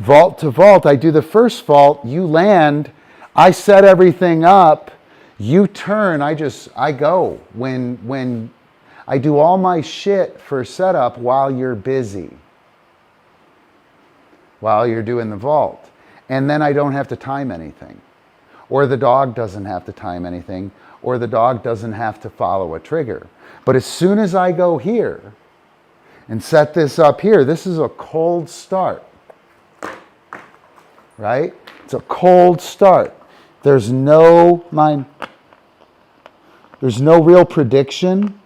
I do the first vault, you land, I set everything up, you turn, I go. When I do all my shit for setup while you're busy, while you're doing the vault. And then I don't have to time anything. Or the dog doesn't have to time anything. Or the dog doesn't have to follow a trigger. But as soon as I go here and set this up here, this is a cold start. Right? It's a cold start. There's no real prediction.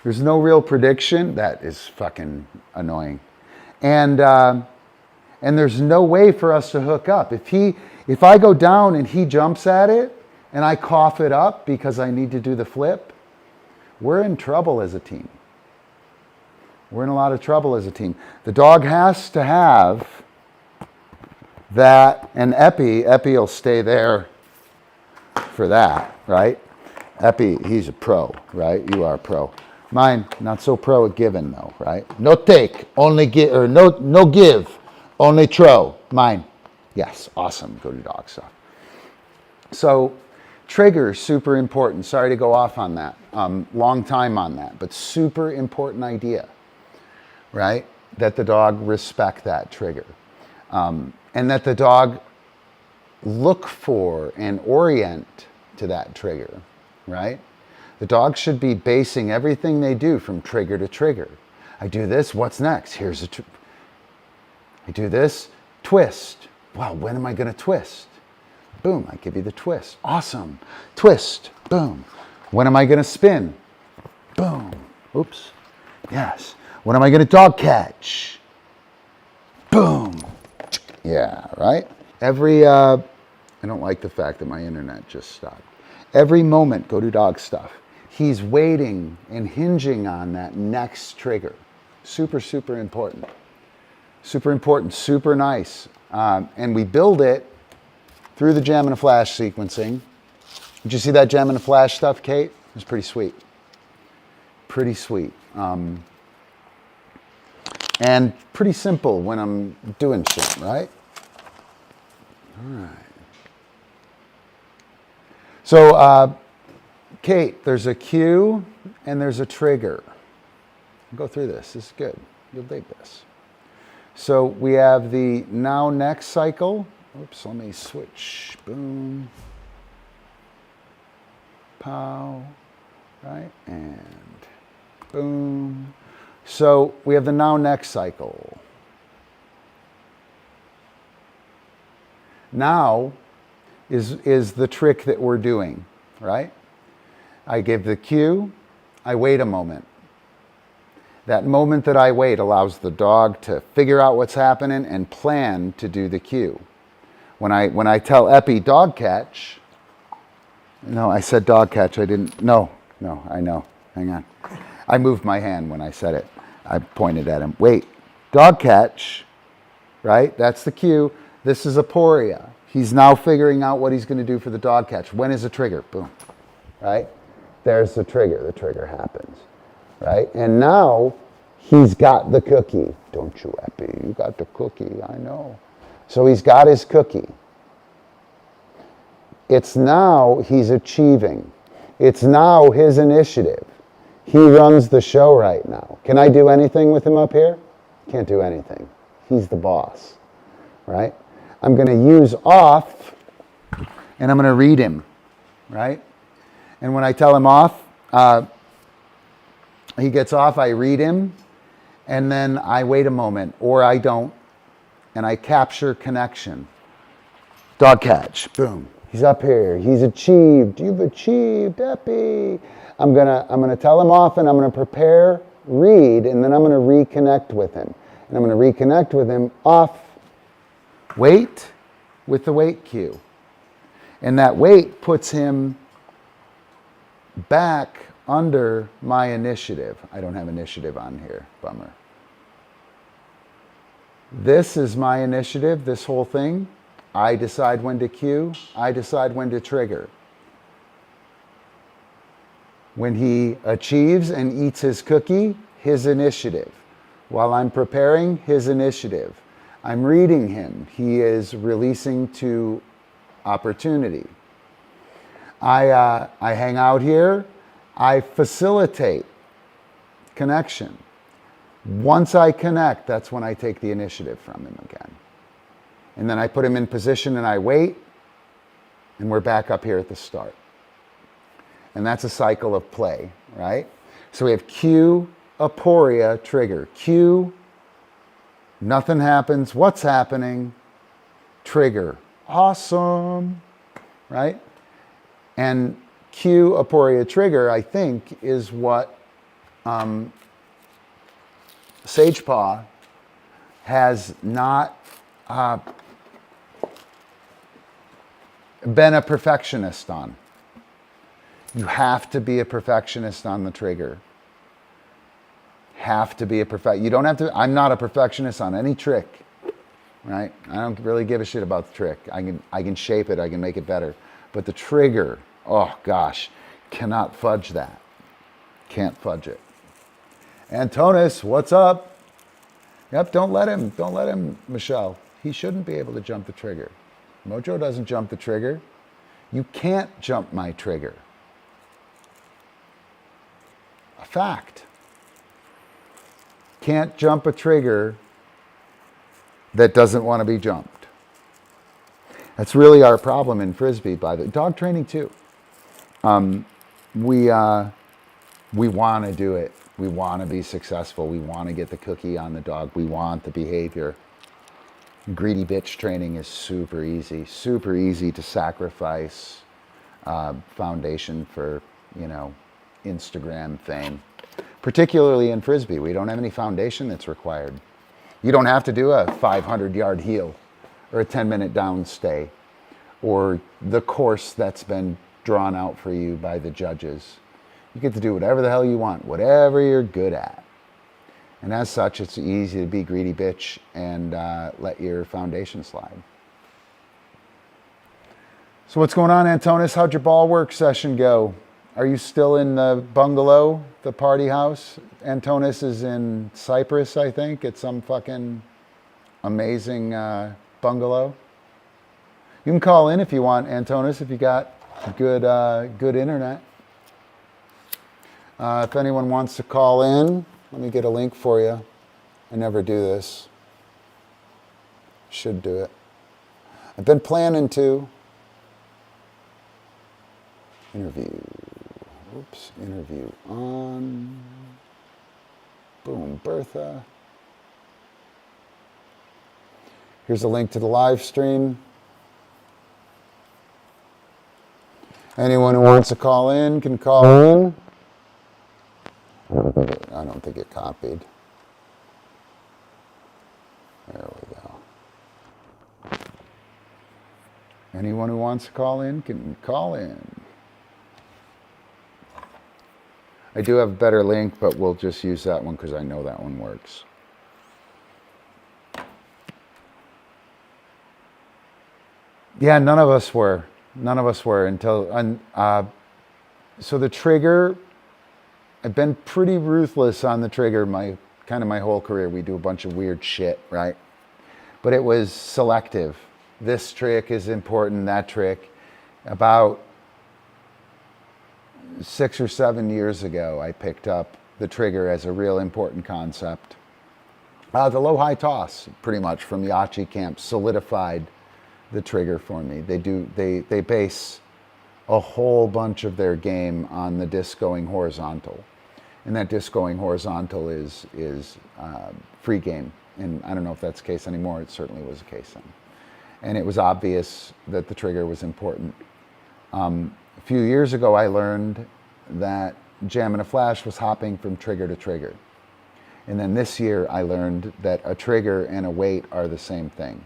There's no real prediction. That is fucking annoying. And there's no way for us to hook up. If I go down and he jumps at it and I cough it up because I need to do the flip, we're in trouble as a team. We're in a lot of trouble as a team. The dog has to have that, and Epi will stay there for that, right? Epi, he's a pro, right? You are a pro. Mine, not so pro at giving though, right? No take, only give, or no give, only tro. Mine, yes, awesome, go to dog stuff. So triggers, super important. Sorry to go off on that. Long time on that, but super important idea, right? That the dog respect that trigger. And that the dog look for and orient to that trigger, right? The dog should be basing everything they do from trigger to trigger. I do this, what's next? Here's a I do this, twist. Wow, when am I gonna twist? Boom, I give you the twist. Awesome. Twist, boom. When am I gonna spin? Boom. Oops. Yes. When am I gonna dog catch? Boom. Yeah, right? I don't like the fact that my internet just stopped. Every moment, go do dog stuff. He's waiting and hinging on that next trigger. Super, super important. Super important, super nice. And we build it through the Jam and a Flash sequencing. Did you see that Jam and a Flash stuff, Kate? It was pretty sweet. Pretty sweet. And pretty simple when I'm doing shit, right? All right. So, Kate, there's a cue and there's a trigger. I'll go through this. This is good. You'll dig this. So we have the now next cycle. Oops, let me switch. Boom. Pow. Right? And boom. So we have the now next cycle. Now is the trick that we're doing, right? I give the cue, I wait a moment. That moment that I wait allows the dog to figure out what's happening and plan to do the cue. When I tell Epi dog catch, no, I said dog catch, I didn't, no, I know, hang on. I moved my hand when I said it. I pointed at him. Wait, dog catch, right? That's the cue. This is aporia. He's now figuring out what he's going to do for the dog catch. When is the trigger? Boom, right? There's the trigger. The trigger happens, right? And now he's got the cookie. Don't you, Epi? You got the cookie, I know. So he's got his cookie. It's now he's achieving. It's now his initiative. He runs the show right now. Can I do anything with him up here? Can't do anything. He's the boss, right? I'm going to use off, and I'm going to read him, right? And when I tell him off, he gets off, I read him, and then I wait a moment, or I don't, and I capture connection. Dog catch, boom. He's up here. He's achieved. You've achieved, Epi. I'm gonna tell him off, and I'm gonna prepare, read, and then I'm gonna reconnect with him. And I'm gonna reconnect with him off, wait, with the wait cue. And that wait puts him back under my initiative. I don't have initiative on here, bummer. This is my initiative, this whole thing. I decide when to cue, I decide when to trigger. When he achieves and eats his cookie, his initiative. While I'm preparing, his initiative. I'm reading him. He is releasing to opportunity. I hang out here. I facilitate connection. Once I connect, that's when I take the initiative from him again. And then I put him in position and I wait, and we're back up here at the start. And that's a cycle of play, right? So we have cue, aporia, trigger. Cue, nothing happens. What's happening? Trigger. Awesome, right? And cue, aporia, trigger, I think, is what Sagepaw has not been a perfectionist on. You have to be a perfectionist on the trigger. Have to be a you don't have to, I'm not a perfectionist on any trick, right? I don't really give a shit about the trick. I can shape it, I can make it better. But the trigger, oh gosh, cannot fudge that. Can't fudge it. Antonis, what's up? Yep, don't let him, Michelle. He shouldn't be able to jump the trigger. Mojo doesn't jump the trigger. You can't jump my trigger. A fact. Can't jump a trigger that doesn't want to be jumped. That's really our problem in Frisbee, by the dog training too. We want to do it. We want to be successful. We want to get the cookie on the dog. We want the behavior. Greedy bitch training is super easy to sacrifice foundation for, Instagram fame. Particularly in Frisbee, we don't have any foundation that's required. You don't have to do a 500-yard heel or a 10-minute down stay or the course that's been drawn out for you by the judges. You get to do whatever the hell you want, whatever you're good at. And as such, it's easy to be greedy bitch and let your foundation slide. So what's going on, Antonis? How'd your BallWork session go? Are you still in the bungalow, the party house? Antonis is in Cyprus, I think, at some fucking amazing bungalow. You can call in if you want, Antonis, if you got good internet. If anyone wants to call in, let me get a link for you. I never do this. Should do it. I've been planning to. Interview on. Boom, Bertha. Here's a link to the live stream. Anyone who wants to call in can call in. I don't think it copied. There we go. Anyone who wants to call in can call in. I do have a better link, but we'll just use that one because I know that one works. Yeah, none of us were until, so the trigger, I've been pretty ruthless on the trigger my whole career. We do a bunch of weird shit, right? But it was selective. This trick is important, that trick. About 6 or 7 years ago, I picked up the trigger as a real important concept. The low-high toss, pretty much, from the Achi camp, solidified the trigger for me. They base a whole bunch of their game on the disc going horizontal. And that disc going horizontal is free game. And I don't know if that's the case anymore. It certainly was the case then. And it was obvious that the trigger was important. A few years ago, I learned that Jam and a Flash was hopping from trigger to trigger. And then this year, I learned that a trigger and a weight are the same thing.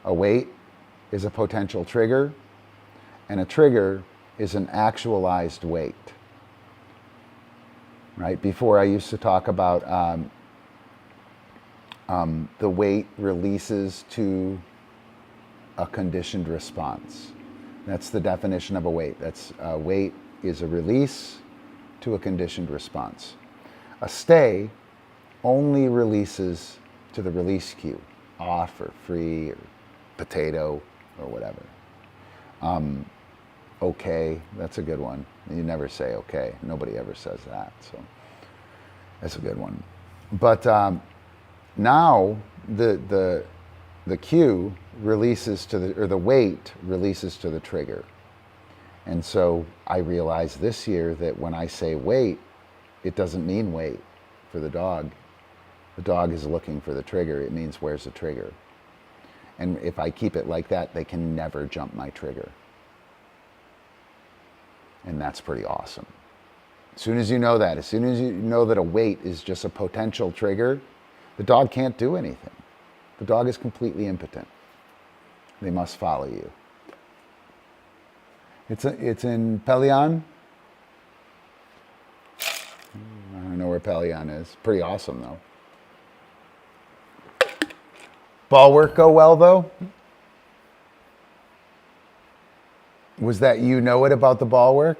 A weight is a potential trigger, and a trigger is an actualized weight. Right? Before, I used to talk about the weight releases to a conditioned response. That's the definition of a weight. A weight is a release to a conditioned response. A stay only releases to the release cue, off or free or potato or whatever. Okay, that's a good one. You never say okay. Nobody ever says that, so that's a good one. But now the cue releases to the weight releases to the trigger. And so I realized this year that when I say wait, it doesn't mean wait for the dog. The dog is looking for the trigger. It means where's the trigger? And if I keep it like that, they can never jump my trigger. And that's pretty awesome. As soon as you know that, as soon as you know that a wait is just a potential trigger, the dog can't do anything. The dog is completely impotent. They must follow you. It's in Pelion. I don't know where Pelion is. Pretty awesome, though. BallWork go well, though? Was that you know it about the BallWork?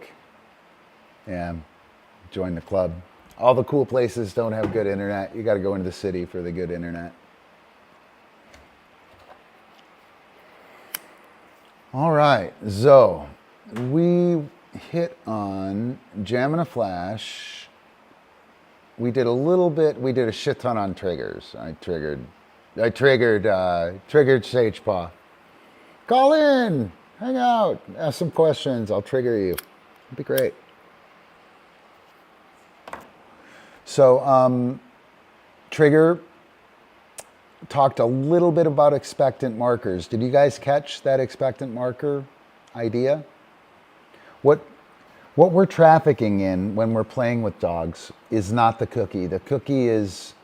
Yeah, join the club. All the cool places don't have good internet. You got to go into the city for the good internet. All right, so we hit on Jam and a Flash. We did a shit ton on triggers. I triggered Sagepaw. Call in, hang out, ask some questions. I'll trigger you. It'd be great. So, Trigger talked a little bit about expectant markers. Did you guys catch that expectant marker idea? What we're trafficking in when we're playing with dogs is not the cookie. The cookie is,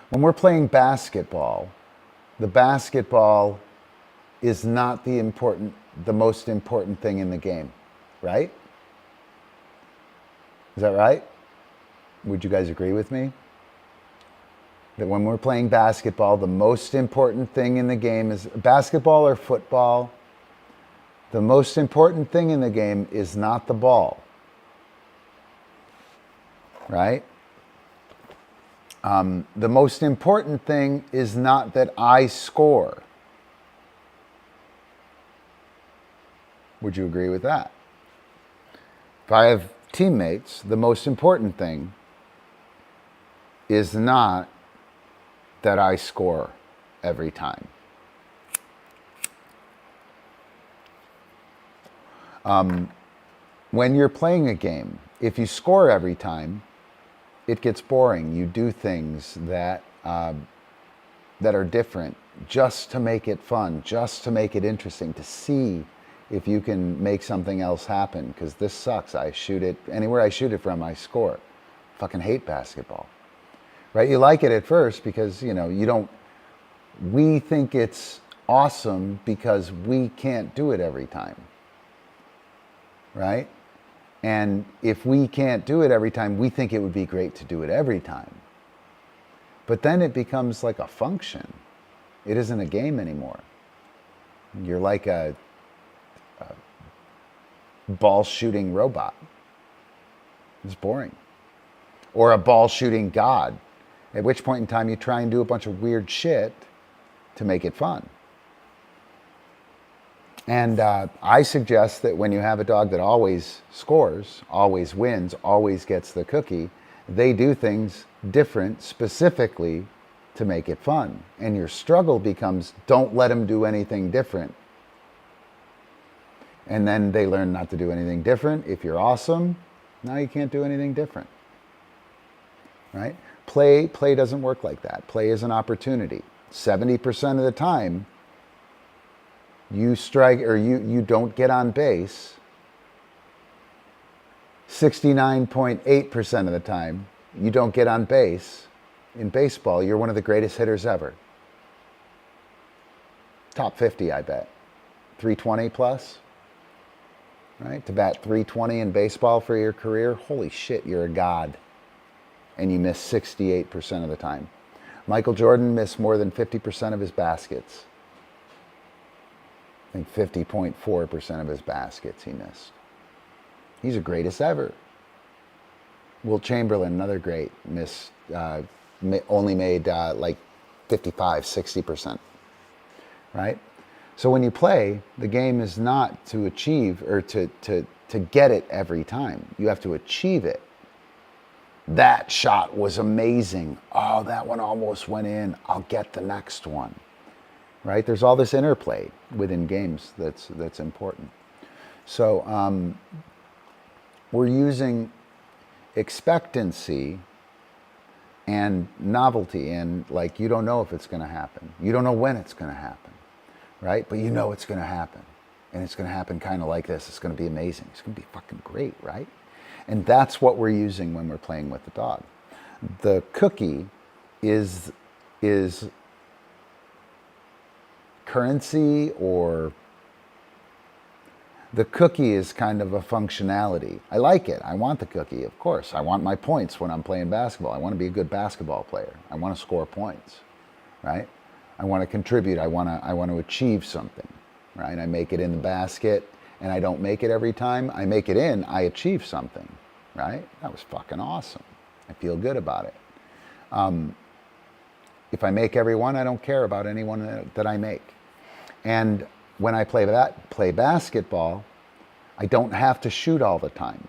when we're playing basketball, the basketball is not the most important thing in the game, right? Is that right? Would you guys agree with me? That when we're playing basketball, the most important thing in the game is basketball or football. The most important thing in the game is not the ball, right? The most important thing is not that I score. Would you agree with that? If I have teammates, the most important thing is not that I score every time. When you're playing a game, if you score every time, it gets boring. You do things that are different just to make it fun, just to make it interesting, to see if you can make something else happen. Because this sucks. I shoot it, anywhere I shoot it from, I score. Fucking hate basketball. Right? You like it at first because, we think it's awesome because we can't do it every time. Right? And if we can't do it every time, we think it would be great to do it every time. But then it becomes like a function. It isn't a game anymore. You're like a ball shooting robot. It's boring. Or a ball shooting god. At which point in time you try and do a bunch of weird shit to make it fun. And I suggest that when you have a dog that always scores, always wins, always gets the cookie, they do things different specifically to make it fun. And your struggle becomes, don't let them do anything different. And then they learn not to do anything different. If you're awesome, now you can't do anything different. Right? Play doesn't work like that. Play is an opportunity. 70% of the time, you strike or you don't get on base. 69.8% of the time, you don't get on base. In baseball, you're one of the greatest hitters ever. Top 50, I bet. 320 plus. Right? To bat 320 in baseball for your career, holy shit, you're a god. And you miss 68% of the time. Michael Jordan missed more than 50% of his baskets. I think 50.4% of his baskets he missed. He's the greatest ever. Wilt Chamberlain, another great, only made like 55, 60%. Right? So when you play, the game is not to achieve or to get it every time. You have to achieve it. That shot was amazing. Oh, that one almost went in. I'll get the next one. Right? There's all this interplay within games that's important. So we're using expectancy and novelty, and like you don't know if it's going to happen. You don't know when it's going to happen, right? But you know it's going to happen, and it's going to happen kind of like this. It's going to be amazing. It's going to be fucking great, right? And that's what we're using when we're playing with the dog. The cookie is currency or The cookie is kind of a functionality. I like it. I want the cookie, of course. I want my points when I'm playing basketball. I want to be a good basketball player. I want to score points, right? I want to contribute. I want to achieve something, right? I make it in the basket, and I don't make it every time. I make it in, I achieve something, right? That was fucking awesome. I feel good about it. If I make every one, I don't care about anyone that I make. And when I play basketball, I don't have to shoot all the time.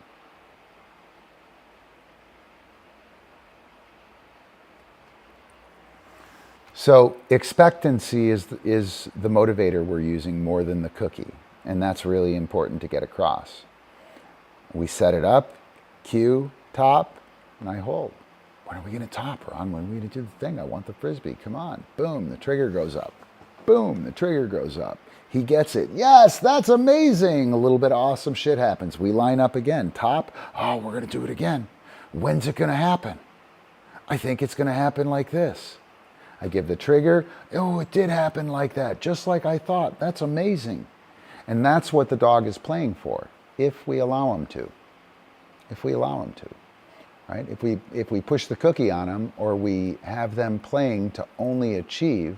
So expectancy is the motivator we're using more than the cookie. And that's really important to get across. We set it up, cue, top, and I hold. When are we going to top, Ron? When are we going to do the thing? I want the Frisbee. Come on. Boom, the trigger goes up. Boom, the trigger goes up. He gets it. Yes, that's amazing. A little bit of awesome shit happens. We line up again. Top. Oh, we're going to do it again. When's it going to happen? I think it's going to happen like this. I give the trigger. Oh, it did happen like that, just like I thought. That's amazing. And that's what the dog is playing for, if we allow him to. If we allow him to. Right? If we push the cookie on them, or we have them playing to only achieve,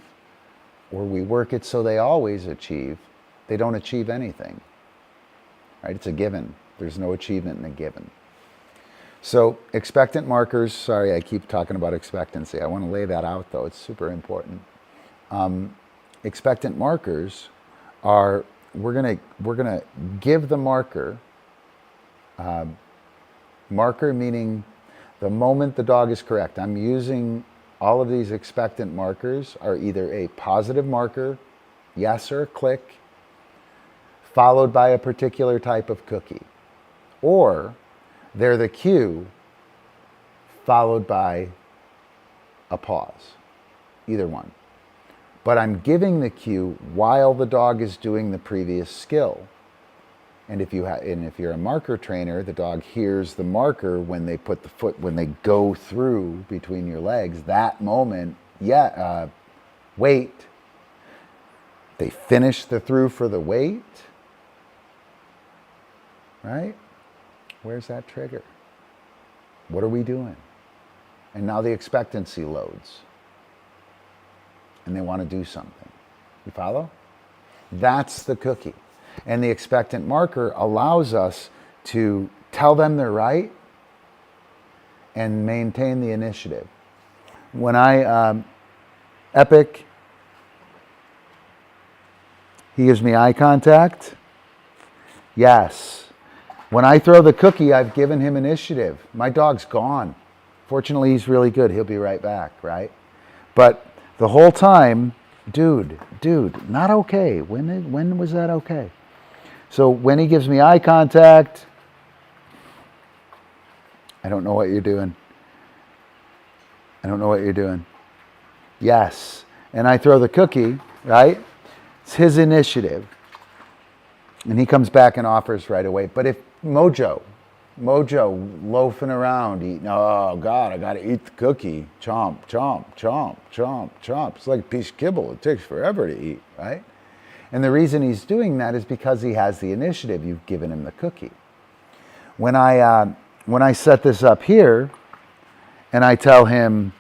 or we work it so they always achieve, they don't achieve anything. Right? It's a given. There's no achievement in a given. So expectant markers, sorry I keep talking about expectancy. I want to lay that out though, it's super important. Expectant markers are, we're gonna give the marker, marker meaning the moment the dog is correct. I'm using all of these expectant markers are either a positive marker, yes or a click, followed by a particular type of cookie, or they're the cue followed by a pause, either one. But I'm giving the cue while the dog is doing the previous skill. And if you're a marker trainer, the dog hears the marker when they put the foot, when they go through between your legs, that moment, wait. They finish the through for the wait, right? Where's that trigger? What are we doing? And now the expectancy loads. And they want to do something. You follow? That's the cookie. And the expectant marker allows us to tell them they're right and maintain the initiative. When Epic, he gives me eye contact. Yes. When I throw the cookie, I've given him initiative. My dog's gone. Fortunately, he's really good. He'll be right back, right? But the whole time, dude, not okay. When was that okay? So when he gives me eye contact, I don't know what you're doing. I don't know what you're doing. Yes. And I throw the cookie, right? It's his initiative. And he comes back and offers right away. But if Mojo loafing around eating, oh God, I gotta eat the cookie. Chomp, chomp, chomp, chomp, chomp. It's like a piece of kibble. It takes forever to eat, right? And the reason he's doing that is because he has the initiative. You've given him the cookie. When I set this up here and I tell him,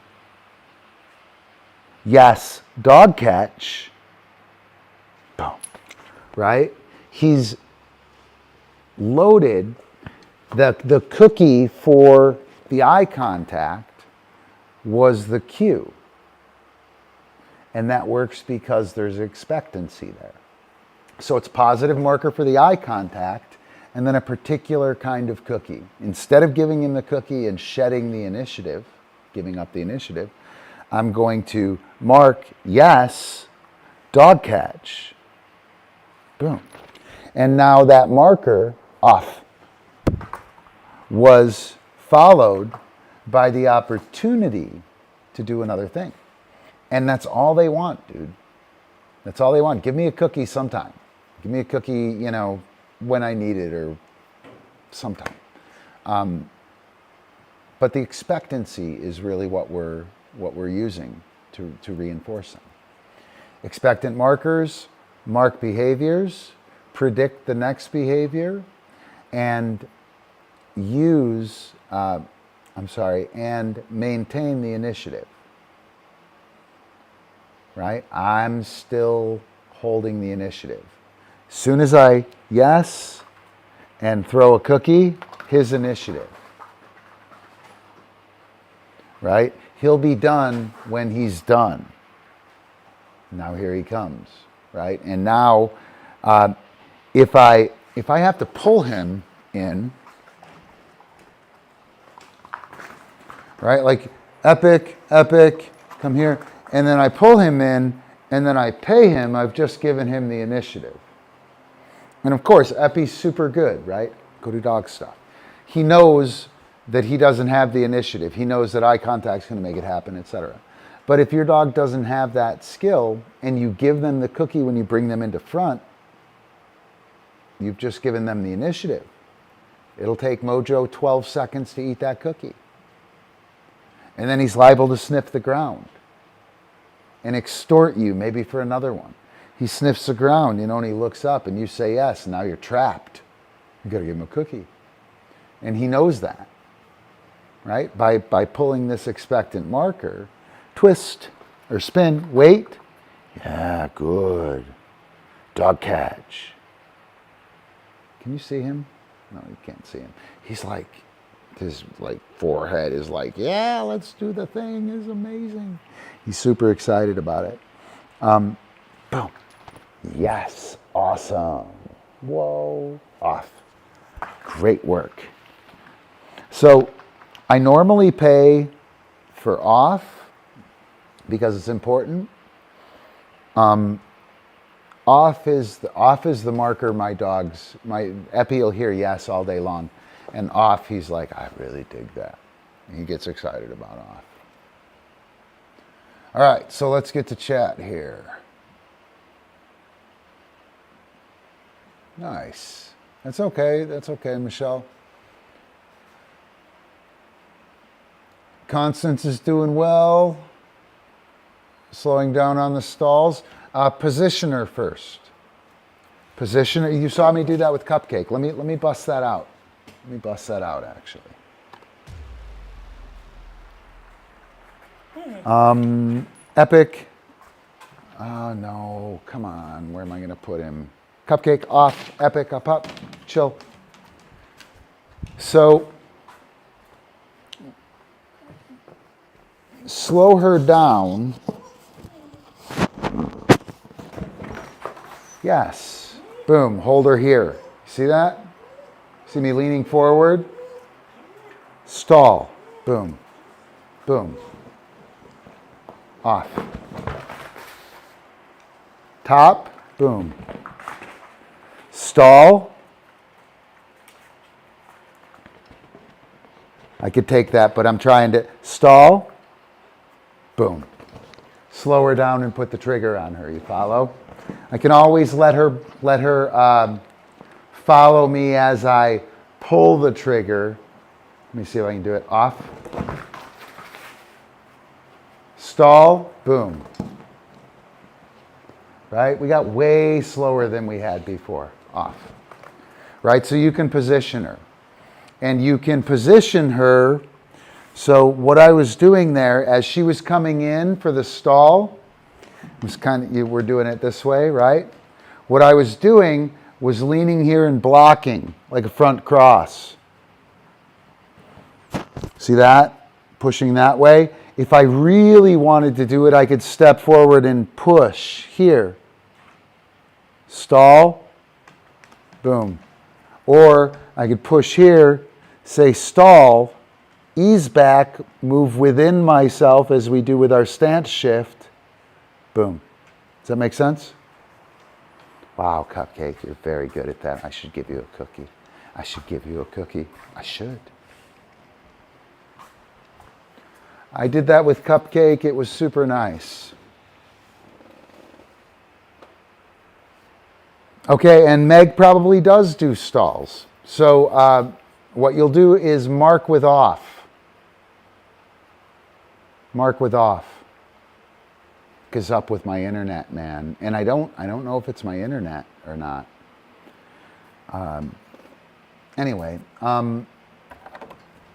yes, dog catch, boom, right? He's loaded the cookie for the eye contact was the cue. And that works because there's expectancy there. So it's positive marker for the eye contact and then a particular kind of cookie. Instead of giving him the cookie and shedding the initiative, giving up the initiative, I'm going to mark, yes, dog catch. Boom. And now that marker, off, was followed by the opportunity to do another thing. And that's all they want, dude. That's all they want. Give me a cookie sometime. Give me a cookie, when I need it or sometime. But the expectancy is really what we're using to reinforce them. Expectant markers mark behaviors predict the next behavior and and maintain the initiative. Right? I'm still holding the initiative. As soon as I yes and throw a cookie, his initiative. Right? He'll be done when he's done. Now here he comes, right? And now, if I have to pull him in, right? Like Epic, come here, and then I pull him in, and then I pay him. I've just given him the initiative. And of course, Epi's super good, right? Go do dog stuff. He knows that he doesn't have the initiative. He knows that eye contact's going to make it happen, etc. But if your dog doesn't have that skill and you give them the cookie when you bring them into front, you've just given them the initiative. It'll take Mojo 12 seconds to eat that cookie. And then he's liable to sniff the ground and extort you maybe for another one. He sniffs the ground, and he looks up and you say yes, and now you're trapped. You got to give him a cookie. And he knows that, right? By pulling this expectant marker, twist or spin, wait. Yeah, good. Dog catch. Can you see him? No, you can't see him. He's like, his forehead is like, yeah, let's do the thing. It's amazing. He's super excited about it. Boom. Yes, awesome. Whoa, off. Great work. So I normally pay for off because it's important. Off is the marker my Epi will hear yes all day long. And off, he's like, I really dig that. And he gets excited about off. All right, so let's get to chat here. Nice. That's okay, Michelle. Constance is doing well. Slowing down on the stalls. Positioner first. Positioner, you saw me do that with CupCake. Let me bust that out. Let me bust that out, actually. Epic. Oh, no. Come on. Where am I going to put him? CupCake off. Epic up. Chill. So, slow her down. Yes. Boom. Hold her here. See that? See me leaning forward? Stall. Boom. Boom. Off. Top. Boom. Stall. I could take that, but I'm trying to stall. Boom. Slow her down and put the trigger on her. You follow? I can always let her follow me as I pull the trigger. Let me see if I can do it. Off. Stall. Boom. Right? We got way slower than we had before. Off. Right? So you can position her. And you can position her. So what I was doing there, as she was coming in for the stall, was we're doing it this way, right? What I was doing was leaning here and blocking, like a front cross. See that? Pushing that way. If I really wanted to do it, I could step forward and push here. Stall. Boom. Or I could push here, say stall, ease back, move within myself as we do with our stance shift. Boom. Does that make sense? Wow, CupCake, you're very good at that. I should give you a cookie. I should give you a cookie. I should. I did that with CupCake. It was super nice. Okay, and Meg probably does do stalls. So what you'll do is mark with off. Mark with off. Is up with my internet, man. And I don't know if it's my internet or not. Anyway,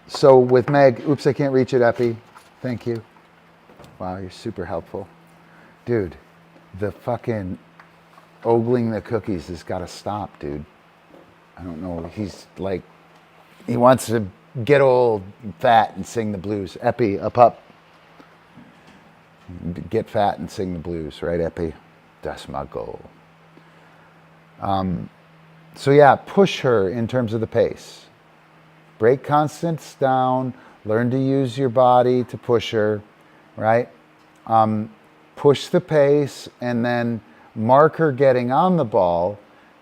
so with Meg, oops, I can't reach it, Epi. Thank you. Wow, you're super helpful. Dude, the fucking ogling the cookies has got to stop, dude. I don't know. He's like, he wants to get old, and fat, and sing the blues. Epi, up. Get fat and sing the blues, right, Epi? That's my goal. So yeah, push her in terms of the pace. Break constants down. Learn to use your body to push her, right? Push the pace and then mark her getting on the ball.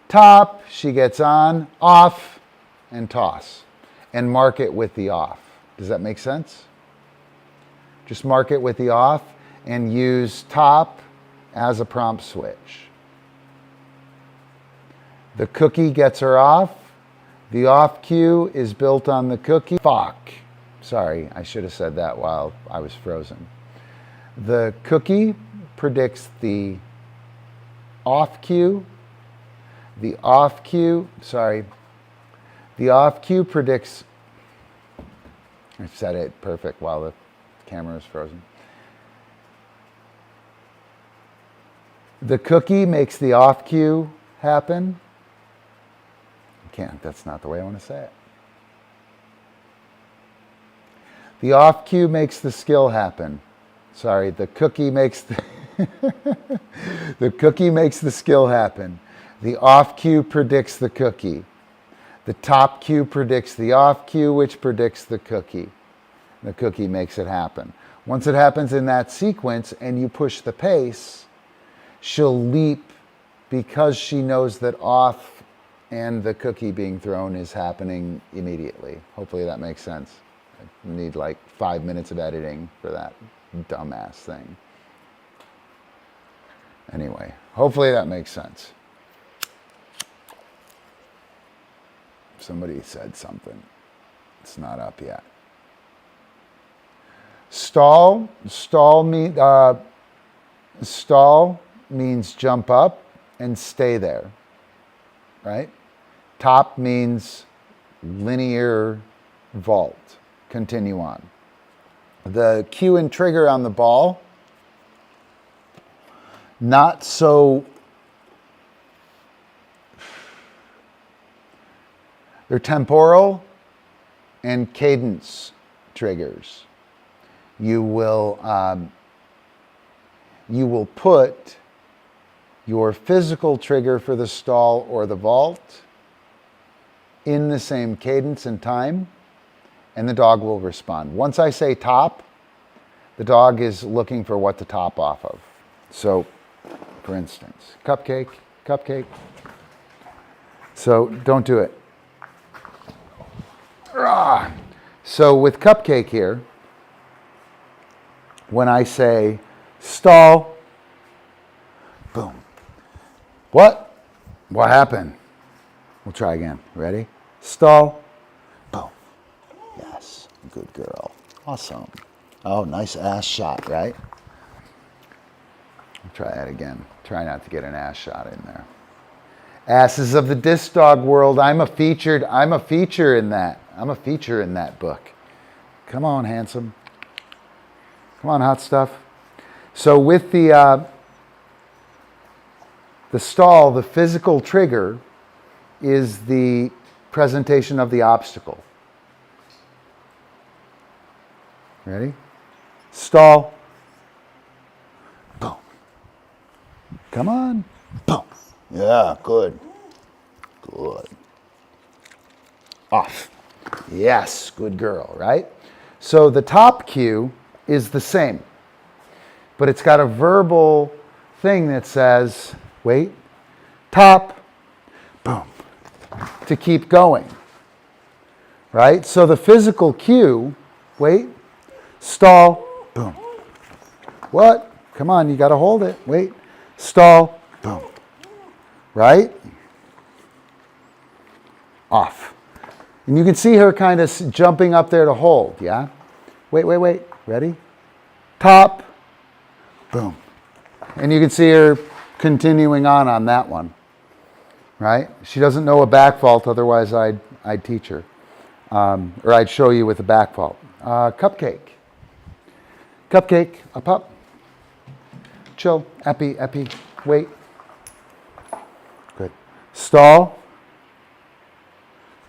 Top, she gets on, off, and toss. And mark it with the off. Does that make sense? Just mark it with the off and use top as a prompt switch. The cookie gets her off. The off cue is built on the cookie. Fuck. Sorry, I should have said that while I was frozen. The cookie predicts the off cue. The off cue predicts, I said it perfect while the camera is frozen. The cookie makes the off cue happen. That's not the way I want to say it. The off cue makes the skill happen. Sorry, the cookie makes the the cookie makes the skill happen. The off cue predicts the cookie. The top cue predicts the off cue, which predicts the cookie. The cookie makes it happen. Once it happens in that sequence and you push the pace, she'll leap because she knows that off and the cookie being thrown is happening immediately. Hopefully that makes sense. I need like 5 minutes of editing for that dumbass thing. Anyway, hopefully that makes sense. Somebody said something. It's not up yet. Stall means jump up and stay there, right? Top means linear vault, continue on. The cue and trigger on the ball, not so, they're temporal and cadence triggers. You will put your physical trigger for the stall or the vault in the same cadence and time, and the dog will respond. Once I say top, the dog is looking for what to top off of. So, for instance, CupCake. So don't do it. So with CupCake here, when I say stall, boom. What happened? We'll try again. Ready? Stall, boom. Yes, good girl. Awesome. Oh, nice ass shot, right? I'll try that again. Try not to get an ass shot in there. Asses of the Disc Dog world. I'm a feature in that. I'm a feature in that book. Come on, handsome. Come on, hot stuff. So with the stall, the physical trigger is the presentation of the obstacle. Ready? Stall. Boom. Come on. Boom. Yeah, good. Good. Off. Yes, good girl, right? So the top cue is the same, but it's got a verbal thing that says, wait, top, boom, to keep going, right? So the physical cue, wait, stall, boom. What? Come on, you got to hold it. Wait, stall, boom, right? Off. And you can see her kind of jumping up there to hold, yeah? Wait. Ready? Top, boom. And you can see her continuing on that one. right? She doesn't know a back vault, otherwise I'd teach her. Or I'd show you with a back vault. CupCake. CupCake, up. Chill, epi, wait. Good. Stall.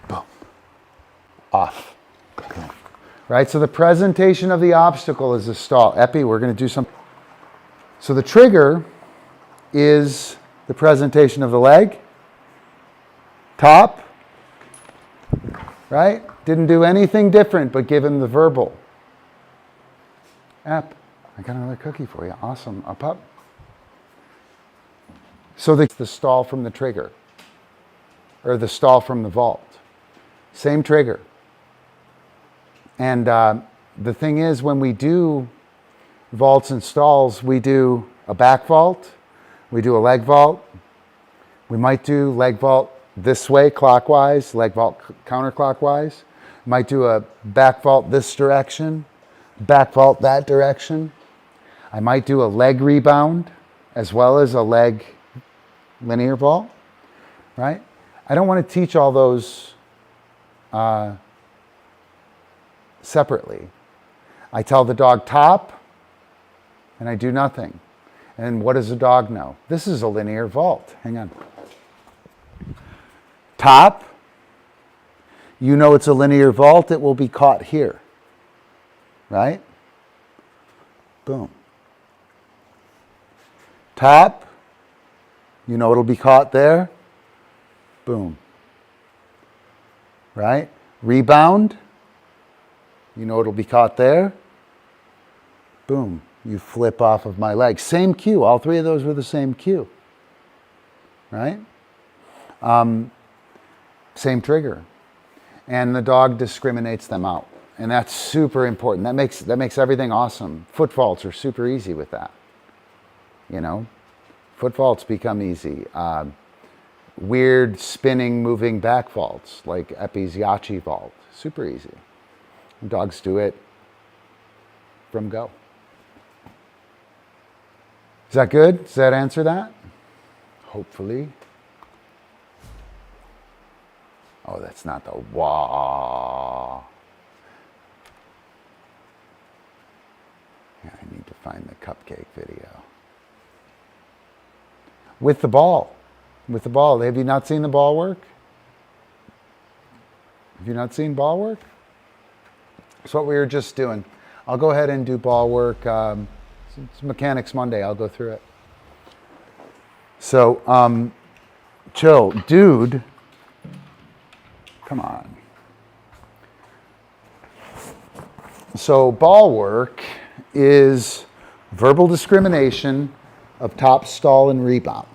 Boom. Off. Boom. Right, so the presentation of the obstacle is a stall. Epi, we're going to do something. So the trigger is the presentation of the leg. Top. Right? Didn't do anything different but give him the verbal. Ep, I got another cookie for you. Awesome. Up. So the stall from the trigger. Or the stall from the vault. Same trigger. And the thing is, when we do vaults and stalls, we do a back vault, we do a leg vault, we might do leg vault this way, clockwise, leg vault counterclockwise, might do a back vault this direction, back vault that direction. I might do a leg rebound as well as a leg linear vault, right? I don't want to teach all those separately. I tell the dog top, and I do nothing. And what does the dog know? This is a linear vault. Hang on. Top, you know it's a linear vault, it will be caught here. Right? Boom. Top, you know it'll be caught there. Boom. Right? Rebound, you know it'll be caught there. Boom. You flip off of my leg. Same cue. All three of those were the same cue. Right? Same trigger. And the dog discriminates them out. And that's super important. That makes everything awesome. Foot vaults are super easy with that. You know? Foot vaults become easy. Weird spinning, moving back vaults, like Epi's Yachi vault. Super easy. And dogs do it from go. Is that good? Does that answer that? Hopefully. Oh, that's not the wah. Yeah, I need to find the CupCake video. With the ball. With the ball. Have you not seen the ball work? Have you not seen ball work? That's what we were just doing. I'll go ahead and do ball work. It's Mechanics Monday. I'll go through it. So, chill. Dude, come on. So, ball work is verbal discrimination of top, stall, and rebound.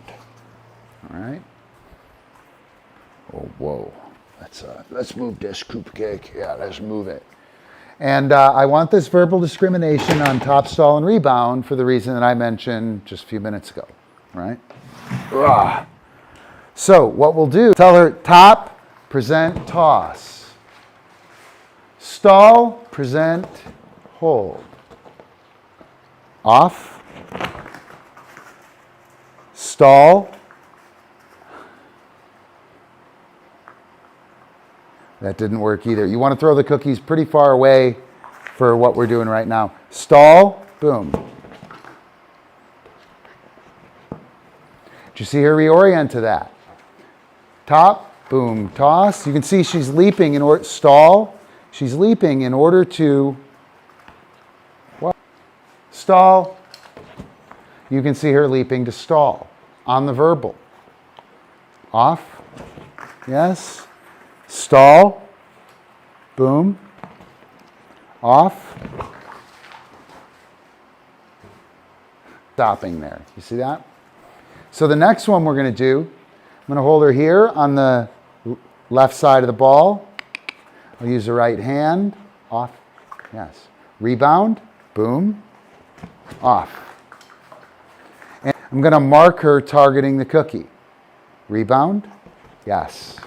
All right? Oh, whoa. Let's move this CupCake. Yeah, let's move it. And I want this verbal discrimination on top, stall, and rebound for the reason that I mentioned just a few minutes ago, right? Ugh. So what we'll do, tell her top, present, toss. Stall, present, hold. Off. Stall. That didn't work either. You want to throw the cookies pretty far away for what we're doing right now. Stall, boom. Did you see her reorient to that? Top, boom, toss. You can see she's leaping in order, stall. She's leaping in order to, what? Stall. You can see her leaping to stall on the verbal. Off, yes. Stall, boom, off, stopping there. You see that? So the next one we're going to do, I'm going to hold her here on the left side of the ball. I'll use the right hand, off, yes. Rebound, boom, off. And I'm going to mark her targeting the cookie. Rebound, yes.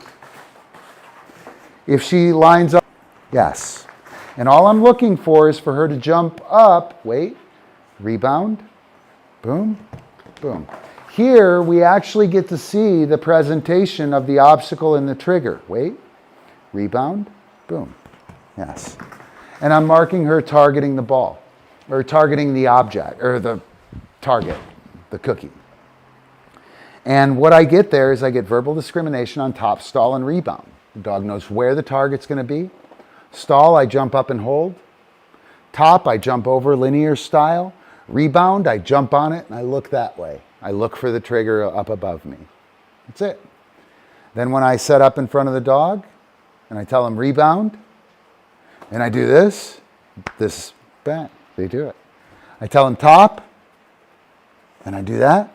If she lines up, yes. And all I'm looking for is for her to jump up, wait, rebound, boom, boom. Here, we actually get to see the presentation of the obstacle and the trigger. Wait, rebound, boom, yes. And I'm marking her targeting the ball, or targeting the object, or the target, the cookie. And what I get there is I get verbal discrimination on top, stall, and rebound. The dog knows where the target's going to be. Stall, I jump up and hold. Top, I jump over linear style. Rebound, I jump on it and I look that way. I look for the trigger up above me. That's it. Then when I set up in front of the dog and I tell them rebound, and I do this, bang, they do it. I tell them top, and I do that.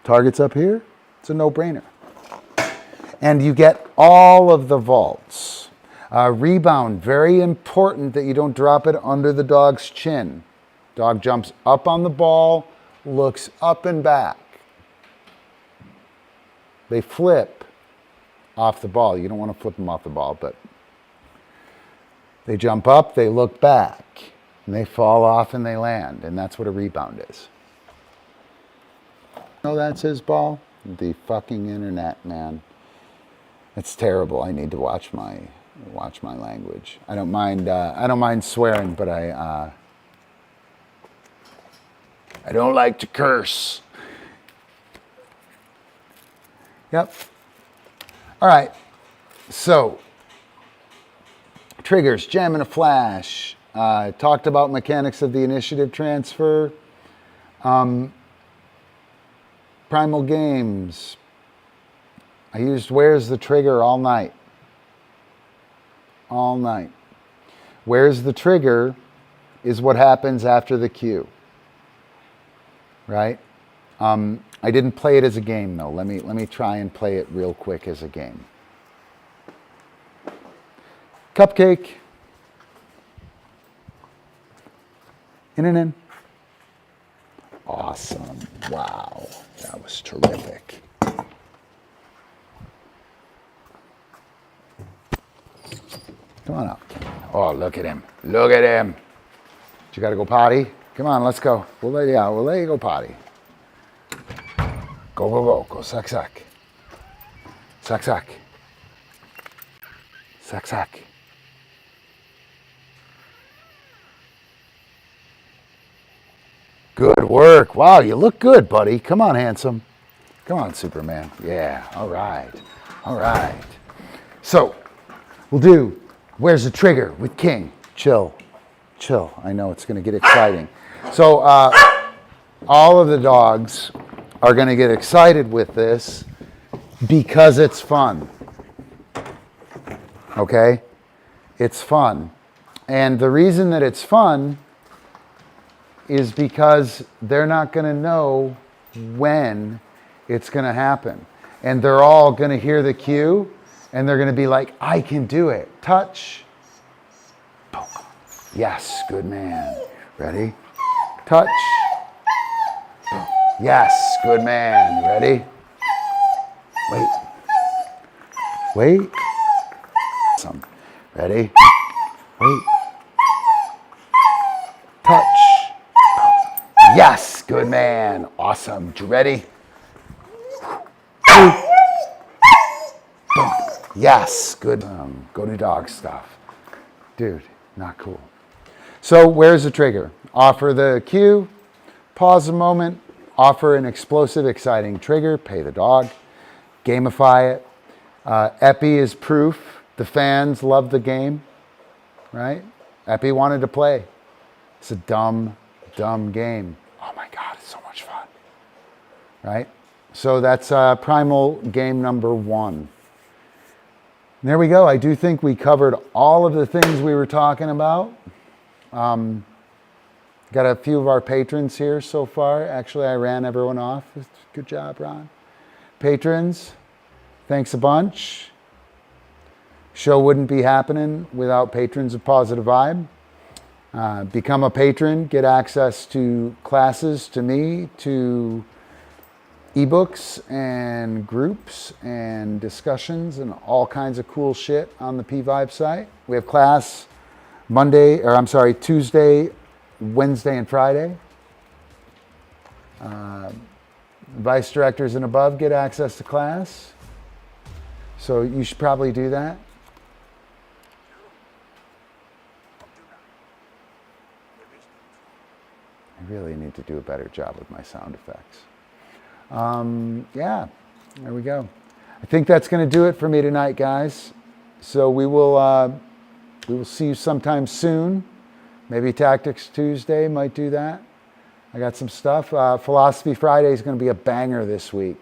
Target's up here, it's a no-brainer. And you get all of the vaults. Rebound, very important that you don't drop it under the dog's chin. Dog jumps up on the ball, looks up and back. They flip off the ball. You don't want to flip them off the ball, but they jump up, they look back, and they fall off and they land, and that's what a rebound is. No, that's his ball? The fucking internet, man. It's terrible. I need to watch my language. I don't mind swearing, but I don't like to curse. Yep. All right. So, triggers, jam and a flash. Talked about mechanics of the initiative transfer. Primal games. I used where's the trigger all night. All night. Where's the trigger is what happens after the cue. Right? I didn't play it as a game though. Let me try and play it real quick as a game. CupCake. In and in. Awesome. Wow. That was terrific. Come on up. Oh, look at him. Look at him. You got to go potty? Come on, let's go. We'll let you go potty. Go, go, go. Go, suck, suck. Suck, suck. Suck, suck. Good work. Wow, you look good, buddy. Come on, handsome. Come on, Superman. Yeah, all right. All right. So, we'll do Where's the Trigger with King. Chill. Chill. I know it's going to get exciting. So, all of the dogs are going to get excited with this because it's fun. Okay? It's fun. And the reason that it's fun is because they're not going to know when it's going to happen. And they're all going to hear the cue, and they're going to be like, I can do it. Touch. Boom. Yes, good man. Ready? Touch. Boom. Yes, good man. Ready? Wait. Wait. Awesome. Ready? Wait. Touch. Yes, good man. Awesome. You ready? Boom. Yes, good. Go to dog stuff. Dude, not cool. So where's the trigger? Offer the cue, pause a moment, offer an explosive, exciting trigger, pay the dog, gamify it. Epi is proof. The fans love the game, right? Epi wanted to play. It's a dumb game. Oh my God, it's so much fun, right? So that's Primal game number 1. There we go. I do think we covered all of the things we were talking about. Got a few of our patrons here so far. Actually, I ran everyone off. Good job, Ron. Patrons, thanks a bunch. Show wouldn't be happening without patrons of Positive Vibe. Become a patron, get access to classes, to me, to ebooks and groups and discussions and all kinds of cool shit on the P-Vibe site. We have class Tuesday, Wednesday, and Friday. Vice directors and above get access to class. So you should probably do that. I really need to do a better job with my sound effects. Yeah, there we go. I think that's going to do it for me tonight, guys. So we will see you sometime soon. Maybe Tactics Tuesday might do that. I got some stuff. Philosophy Friday is going to be a banger this week.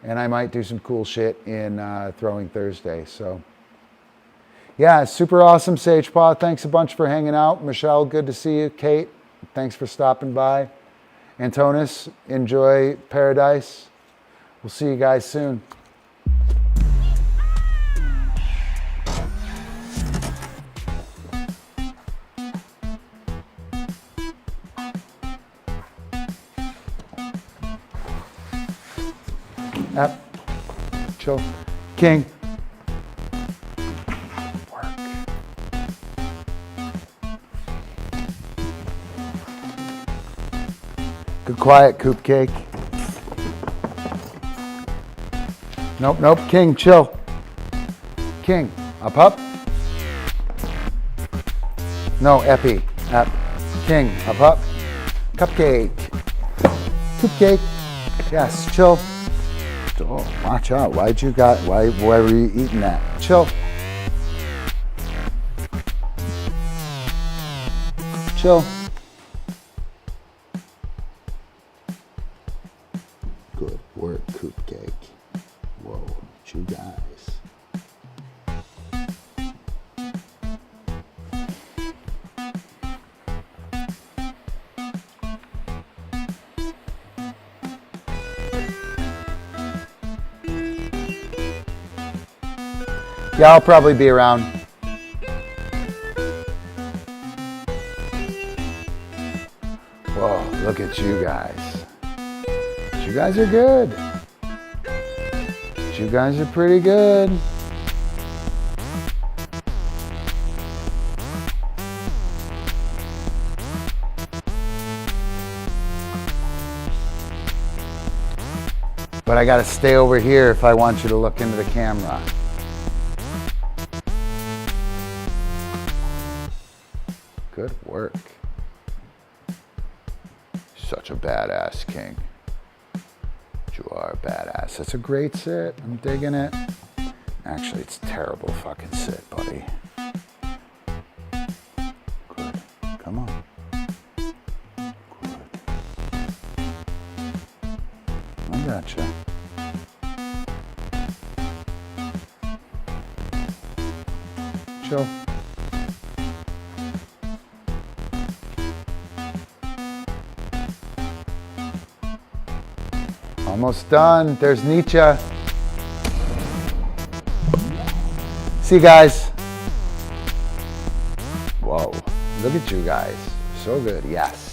And I might do some cool shit in Throwing Thursday. So, yeah, super awesome, Sagepaw. Thanks a bunch for hanging out. Michelle, good to see you. Kate, thanks for stopping by. Antonis, enjoy Paradise. We'll see you guys soon. Ep. Chill. King. Work. Good quiet, CupCake. Nope, nope. King, chill. King. Up. No, Epi. Ep. King. Up. CupCake. CupCake. Yes, chill. Oh, watch out. Why were you eating that? Chill. Chill. Good work, CupCake. Whoa, you guys. Yeah, I'll probably be around. Whoa, look at you guys. You guys are good. You guys are pretty good. But I gotta stay over here if I want you to look into the camera. Good work. Such a badass, King. You are a badass. That's a great sit. I'm digging it. Actually, it's a terrible fucking sit, buddy. Good. Come on. Good. I gotcha. Chill. Almost done. There's Nietzsche. See you guys. Whoa. Look at you guys. So good. Yes.